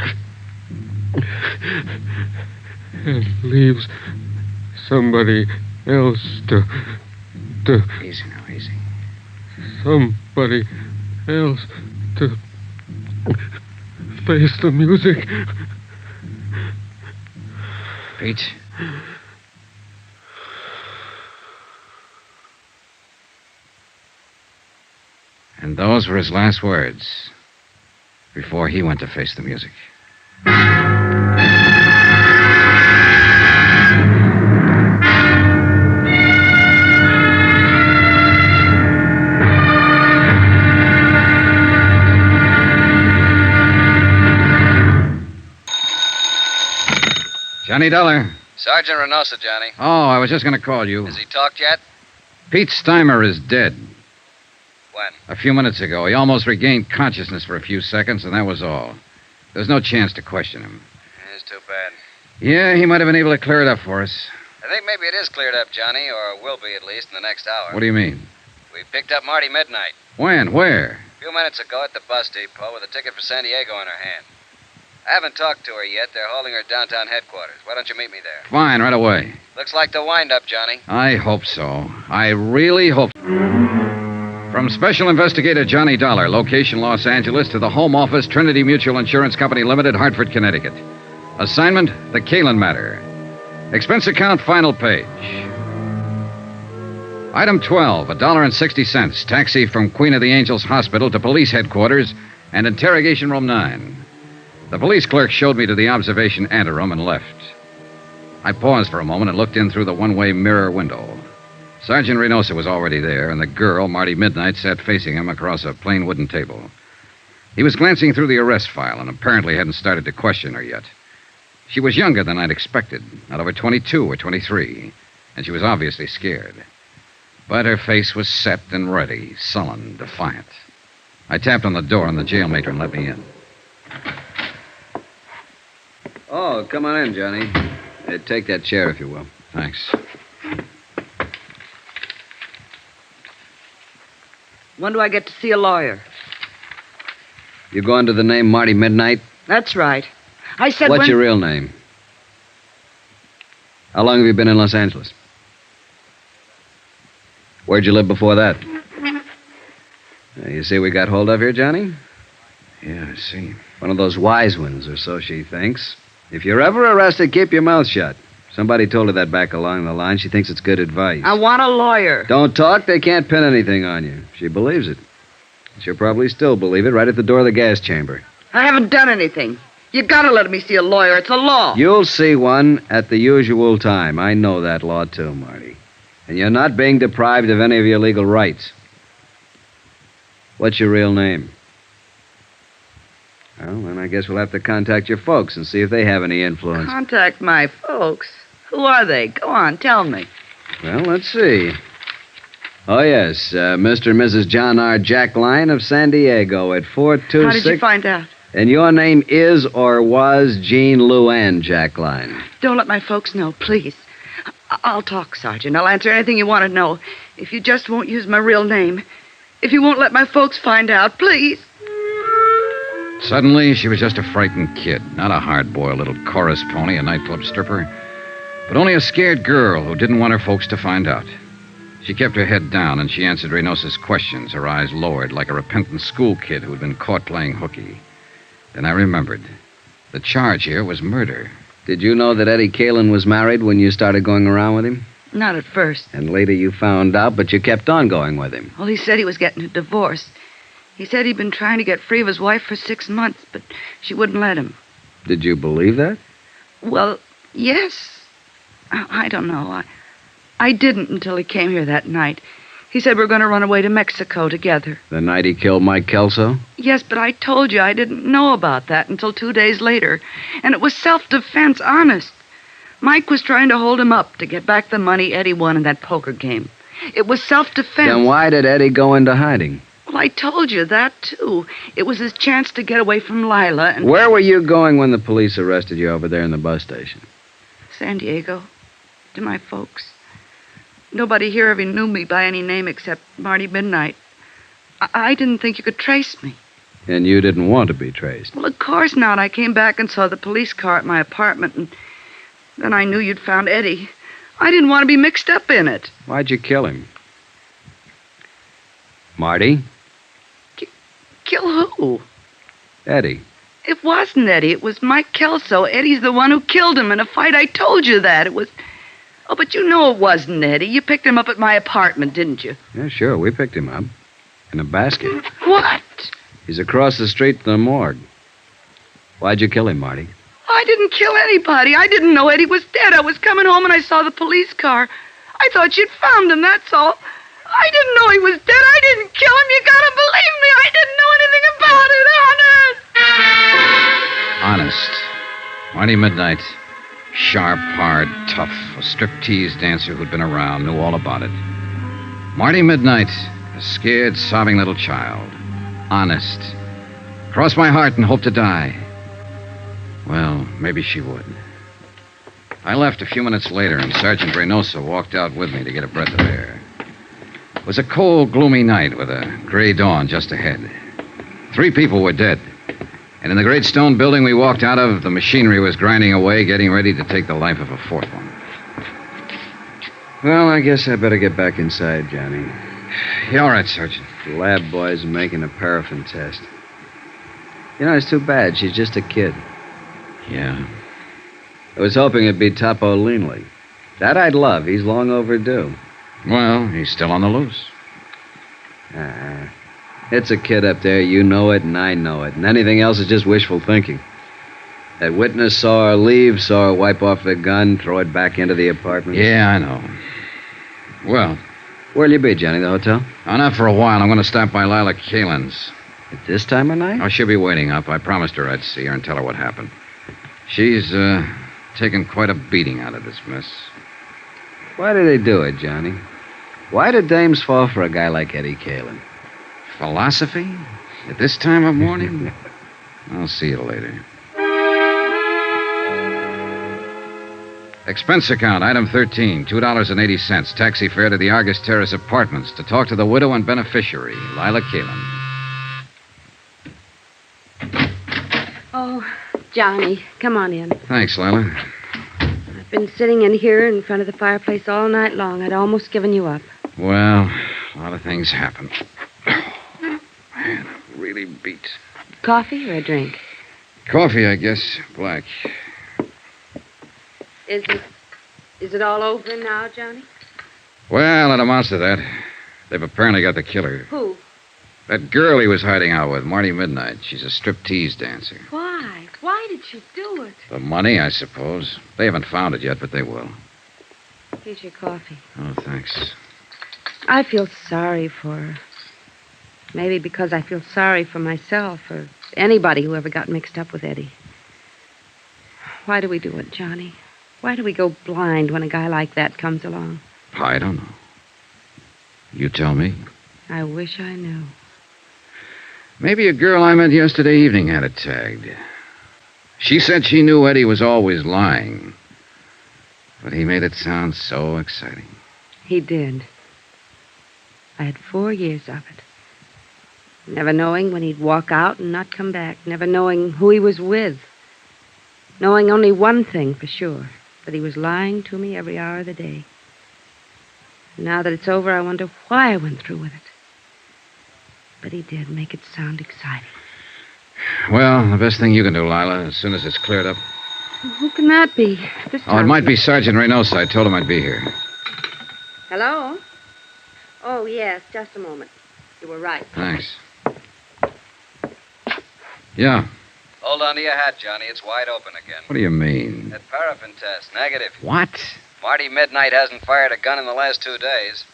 leaves somebody else to Easy now, easy. somebody else to face the music. Pete? And those were his last words. before he went to face the music. Johnny Dollar. Sergeant Reynosa, Johnny. Oh, I was just going to call you. Has he talked yet? Pete Steimer is dead. When? A few minutes ago. He almost regained consciousness for a few seconds, and that was all. There's no chance to question him. It's too bad. Yeah, he might have been able to clear it up for us. I think maybe it is cleared up, Johnny, or will be at least in the next hour. What do you mean? We picked up Marty Midnight When? Where? a few minutes ago at the bus depot with a ticket for San Diego in her hand. I haven't talked to her yet. They're holding her at downtown headquarters. Why don't you meet me there? Fine, right away. Looks like the wind-up, Johnny. I hope so. I really hope. From Special Investigator Johnny Dollar, location Los Angeles, to the Home Office, Trinity Mutual Insurance Company Limited, Hartford, Connecticut. Assignment, the Caylin matter. Expense account, final page. Item 12, $1.60. Taxi from Queen of the Angels Hospital to police headquarters and interrogation room 9. The police clerk showed me to the observation anteroom and left. I paused for a moment and looked in through the one-way mirror window. Sergeant Reynosa was already there, and the girl, Marty Midnight, sat facing him across a plain wooden table. He was glancing through the arrest file and apparently hadn't started to question her yet. She was younger than I'd expected, not over 22 or 23, and she was obviously scared. But her face was set and ready, sullen, defiant. I tapped on the door, and the jail matron let me in. Oh, come on in, Johnny. Take that chair, if you will. Thanks. When do I get to see a lawyer? You go under the name Marty Midnight? That's right. I said What's your real name? How long have you been in Los Angeles? Where'd you live before that? You see we got hold of here, Johnny? Yeah, I see. One of those wise ones, or so she thinks. If you're ever arrested, keep your mouth shut. Somebody told her that back along the line. She thinks it's good advice. I want a lawyer. Don't talk. They can't pin anything on you. She believes it. She'll probably still believe it right at the door of the gas chamber. I haven't done anything. You gotta let me see a lawyer. It's a law. You'll see one at the usual time. I know that law, too, Marty. And you're not being deprived of any of your legal rights. What's your real name? Well, then I guess we'll have to contact your folks and see if they have any influence. Contact my folks? Who are they? Go on, tell me. Well, let's see. Oh, yes, Mr. and Mrs. John R. Jackline of San Diego at 426... How did you find out? And your name is or was Jean Luann Jackline. Don't let my folks know, please. I'll talk, Sergeant. I'll answer anything you want to know. If you just won't use my real name. If you won't let my folks find out, please. Suddenly, she was just a frightened kid, not a hard-boiled little chorus pony, a nightclub stripper, but only a scared girl who didn't want her folks to find out. She kept her head down, and she answered Reynosa's questions, her eyes lowered like a repentant school kid who had been caught playing hooky. Then I remembered. The charge here was murder. Did you know that Eddie Caylin was married when you started going around with him? Not at first. And later you found out, but you kept on going with him. Well, he said he was getting a divorce. He said he'd been trying to get free of his wife for 6 months, but she wouldn't let him. Did you believe that? Well, yes. I don't know. I didn't until he came here that night. He said we were going to run away to Mexico together. The night he killed Mike Kelso? Yes, but I told you I didn't know about that until 2 days later. And it was self-defense, honest. Mike was trying to hold him up to get back the money Eddie won in that poker game. It was self-defense. Then why did Eddie go into hiding? Well, I told you that, too. It was his chance to get away from Lila and... Where were you going when the police arrested you over there in the bus station? San Diego. To my folks. Nobody here ever knew me by any name except Marty Midnight. I didn't think you could trace me. And you didn't want to be traced? Well, of course not. I came back and saw the police car at my apartment, and then I knew you'd found Eddie. I didn't want to be mixed up in it. Why'd you kill him? Marty? Kill who? Eddie. It wasn't Eddie. It was Mike Kelso. Eddie's the one who killed him in a fight. I told you that. It was... Oh, but you know it wasn't Eddie. You picked him up at my apartment, didn't you? Yeah, sure. We picked him up. In a basket. What? He's across the street to the morgue. Why'd you kill him, Marty? I didn't kill anybody. I didn't know Eddie was dead. I was coming home and I saw the police car. I thought you'd found him, that's all. I didn't know he was dead. I didn't kill him. You gotta believe me. I didn't know anything about it, honest. Honest. Marty Midnight. Sharp, hard, tough. A striptease dancer who'd been around, knew all about it. Marty Midnight. A scared, sobbing little child. Honest. Cross my heart and hope to die. Well, maybe she would. I left a few minutes later, and Sergeant Reynoso walked out with me to get a breath of air. It was a cold, gloomy night with a gray dawn just ahead. 3 people were dead. And in the great stone building we walked out of, the machinery was grinding away, getting ready to take the life of a 4th one. Well, I guess I better get back inside, Johnny. Yeah, all right, Sergeant. The lab boys are making a paraffin test. You know, it's too bad. She's just a kid. Yeah. I was hoping it'd be Topo Leanley. That I'd love. He's long overdue. Well, he's still on the loose. It's a kid up there. You know it, and I know it. And anything else is just wishful thinking. That witness saw her leave, saw her wipe off the gun, throw it back into the apartment. Yeah, I know. Well... Where'll you be, Johnny? The hotel? Oh, not for a while. I'm going to stop by Lila Caylin's. At this time of night? Oh, she'll be waiting up. I promised her I'd see her and tell her what happened. She's, taken quite a beating out of this mess. Why do they do it, Johnny? Why do dames fall for a guy like Eddie Caylin? Philosophy? At this time of morning? I'll see you later. Expense account, item 13, $2.80. Taxi fare to the Argus Terrace Apartments to talk to the widow and beneficiary, Lila Caylin. Oh, Johnny, come on in. Thanks, Lila. I've been sitting in here in front of the fireplace all night long. I'd almost given you up. Well, a lot of things happen. Man, I'm really beat. Coffee or a drink? Coffee, I guess. Black. Is it all over now, Johnny? Well, it amounts to that. They've apparently got the killer. Who? That girl he was hiding out with, Marty Midnight. She's a striptease dancer. Why? Why did she do it? The money, I suppose. They haven't found it yet, but they will. Here's your coffee. Oh, thanks. I feel sorry for her. Maybe because I feel sorry for myself or anybody who ever got mixed up with Eddie. Why do we do it, Johnny? Why do we go blind when a guy like that comes along? I don't know. You tell me. I wish I knew. Maybe a girl I met yesterday evening had it tagged. She said she knew Eddie was always lying. But he made it sound so exciting. He did. I had 4 years of it. Never knowing when he'd walk out and not come back. Never knowing who he was with. Knowing only one thing for sure. That he was lying to me every hour of the day. Now that it's over, I wonder why I went through with it. But he did make it sound exciting. Well, the best thing you can do, Lila, as soon as it's cleared up. Who can that be? This Oh, it time might be Sergeant Reynoso. I told him I'd be here. Hello? Oh, yes, just a moment. You were right. Thanks. Yeah. Hold on to your hat, Johnny. It's wide open again. What do you mean? That paraffin test, negative. What? Marty Midnight hasn't fired a gun in the last 2 days.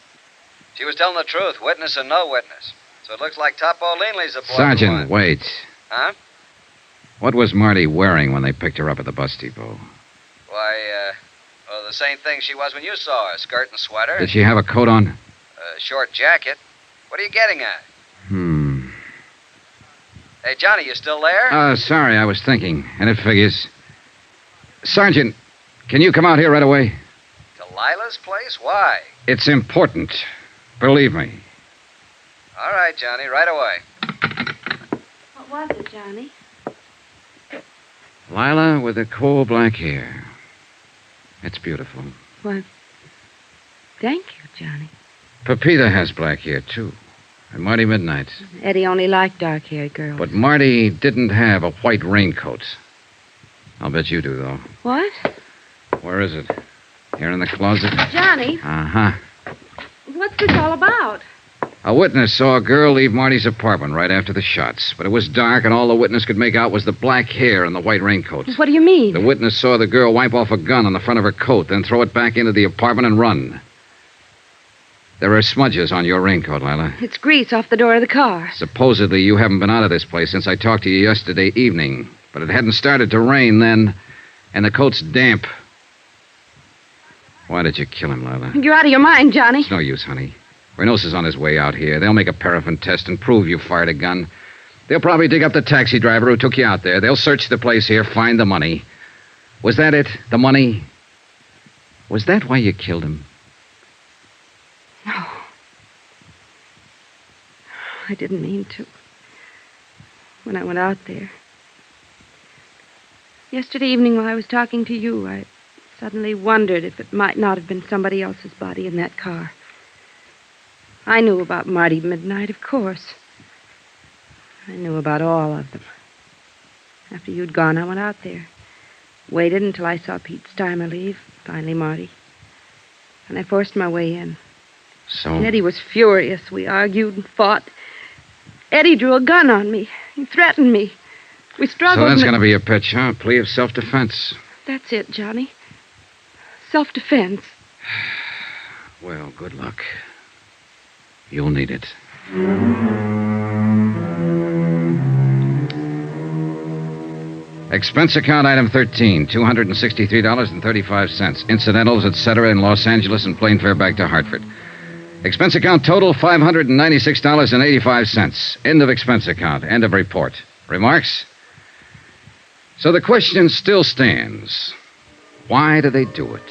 She was telling the truth, witness or no witness. So it looks like Topo Leanley's aboard. Sergeant, wait. Huh? What was Marty wearing when they picked her up at the bus depot? Why, well, the same thing she was when you saw her. Skirt and sweater. Did she have a coat on? A short jacket. What are you getting at? Hey, Johnny, you still there? Sorry, I was thinking. And it figures. Sergeant, can you come out here right away? To Lila's place? Why? It's important. Believe me. All right, Johnny, right away. What was it, Johnny? Lila with the coal black hair. It's beautiful. Well, thank you, Johnny. Pepita has black hair, too. And Marty Midnight. Eddie only liked dark-haired girls. But Marty didn't have a white raincoat. I'll bet you do, though. What? Where is it? Here in the closet? Johnny, Uh-huh. what's this all about? A witness saw a girl leave Marty's apartment right after the shots, but it was dark and all the witness could make out was the black hair and the white raincoat. What do you mean? The witness saw the girl wipe off a gun on the front of her coat, then throw it back into the apartment and run. There are smudges on your raincoat, Lila. It's grease off the door of the car. Supposedly you haven't been out of this place since I talked to you yesterday evening, but it hadn't started to rain then, and the coat's damp. Why did you kill him, Lila? You're out of your mind, Johnny. It's no use, honey. Reynosa's on his way out here. They'll make a paraffin test and prove you fired a gun. They'll probably dig up the taxi driver who took you out there. They'll search the place here, find the money. Was that it? The money? Was that why you killed him? No. I didn't mean to. When I went out there. Yesterday evening while I was talking to you, I suddenly wondered if it might not have been somebody else's body in that car. I knew about Marty Midnight, of course. I knew about all of them. After you'd gone, I went out there. Waited until I saw Pete Steimer leave, finally Marty. And I forced my way in. So? And Eddie was furious. We argued and fought. Eddie drew a gun on me. He threatened me. We struggled. So that's going to be your pitch, huh? Plea of self-defense. That's it, Johnny. Self-defense. Well, good luck. You'll need it. Expense account item 13, $263.35. Incidentals, etc. in Los Angeles and plane fare back to Hartford. Expense account total, $596.85. End of expense account. End of report. Remarks? So the question still stands. Why do they do it?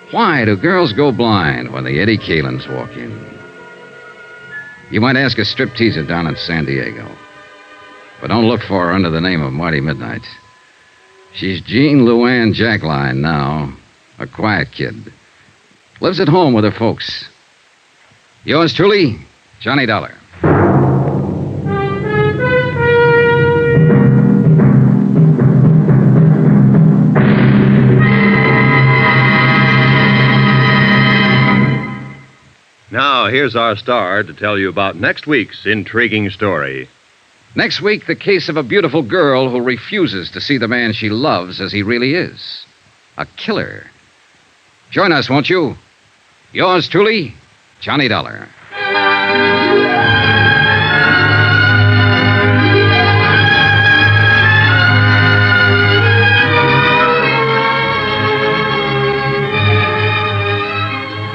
Why do girls go blind when the Eddie Caylins walk in? You might ask a stripteaser down in San Diego. But don't look for her under the name of Marty Midnight. She's Jean Luann Jackline now. A quiet kid. Lives at home with her folks. Yours truly, Johnny Dollar. Now, here's our star to tell you about next week's intriguing story. Next week, the case of a beautiful girl who refuses to see the man she loves as he really is. A killer. Join us, won't you? Yours truly, Johnny Dollar.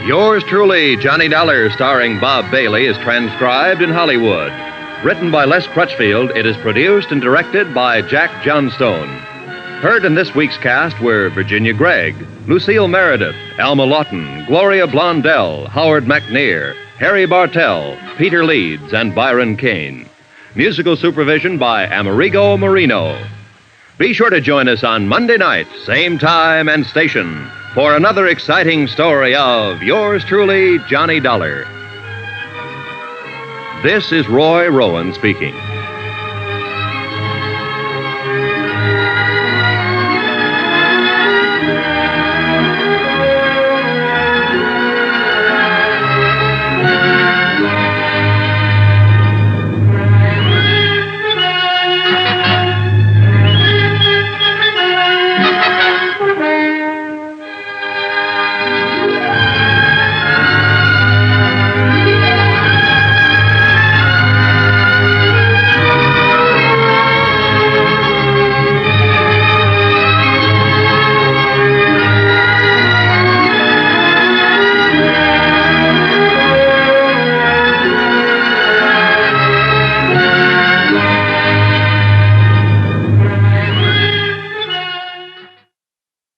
Yours truly, Johnny Dollar, starring Bob Bailey, is transcribed in Hollywood. Written by Les Crutchfield, it is produced and directed by Jack Johnstone. Heard in this week's cast were Virginia Gregg, Lucille Meredith, Alma Lawton, Gloria Blondell, Howard McNear, Harry Bartell, Peter Leeds, and Byron Kane. Musical supervision by Amerigo Marino. Be sure to join us on Monday night, same time and station, for another exciting story of yours truly, Johnny Dollar. This is Roy Rowan speaking.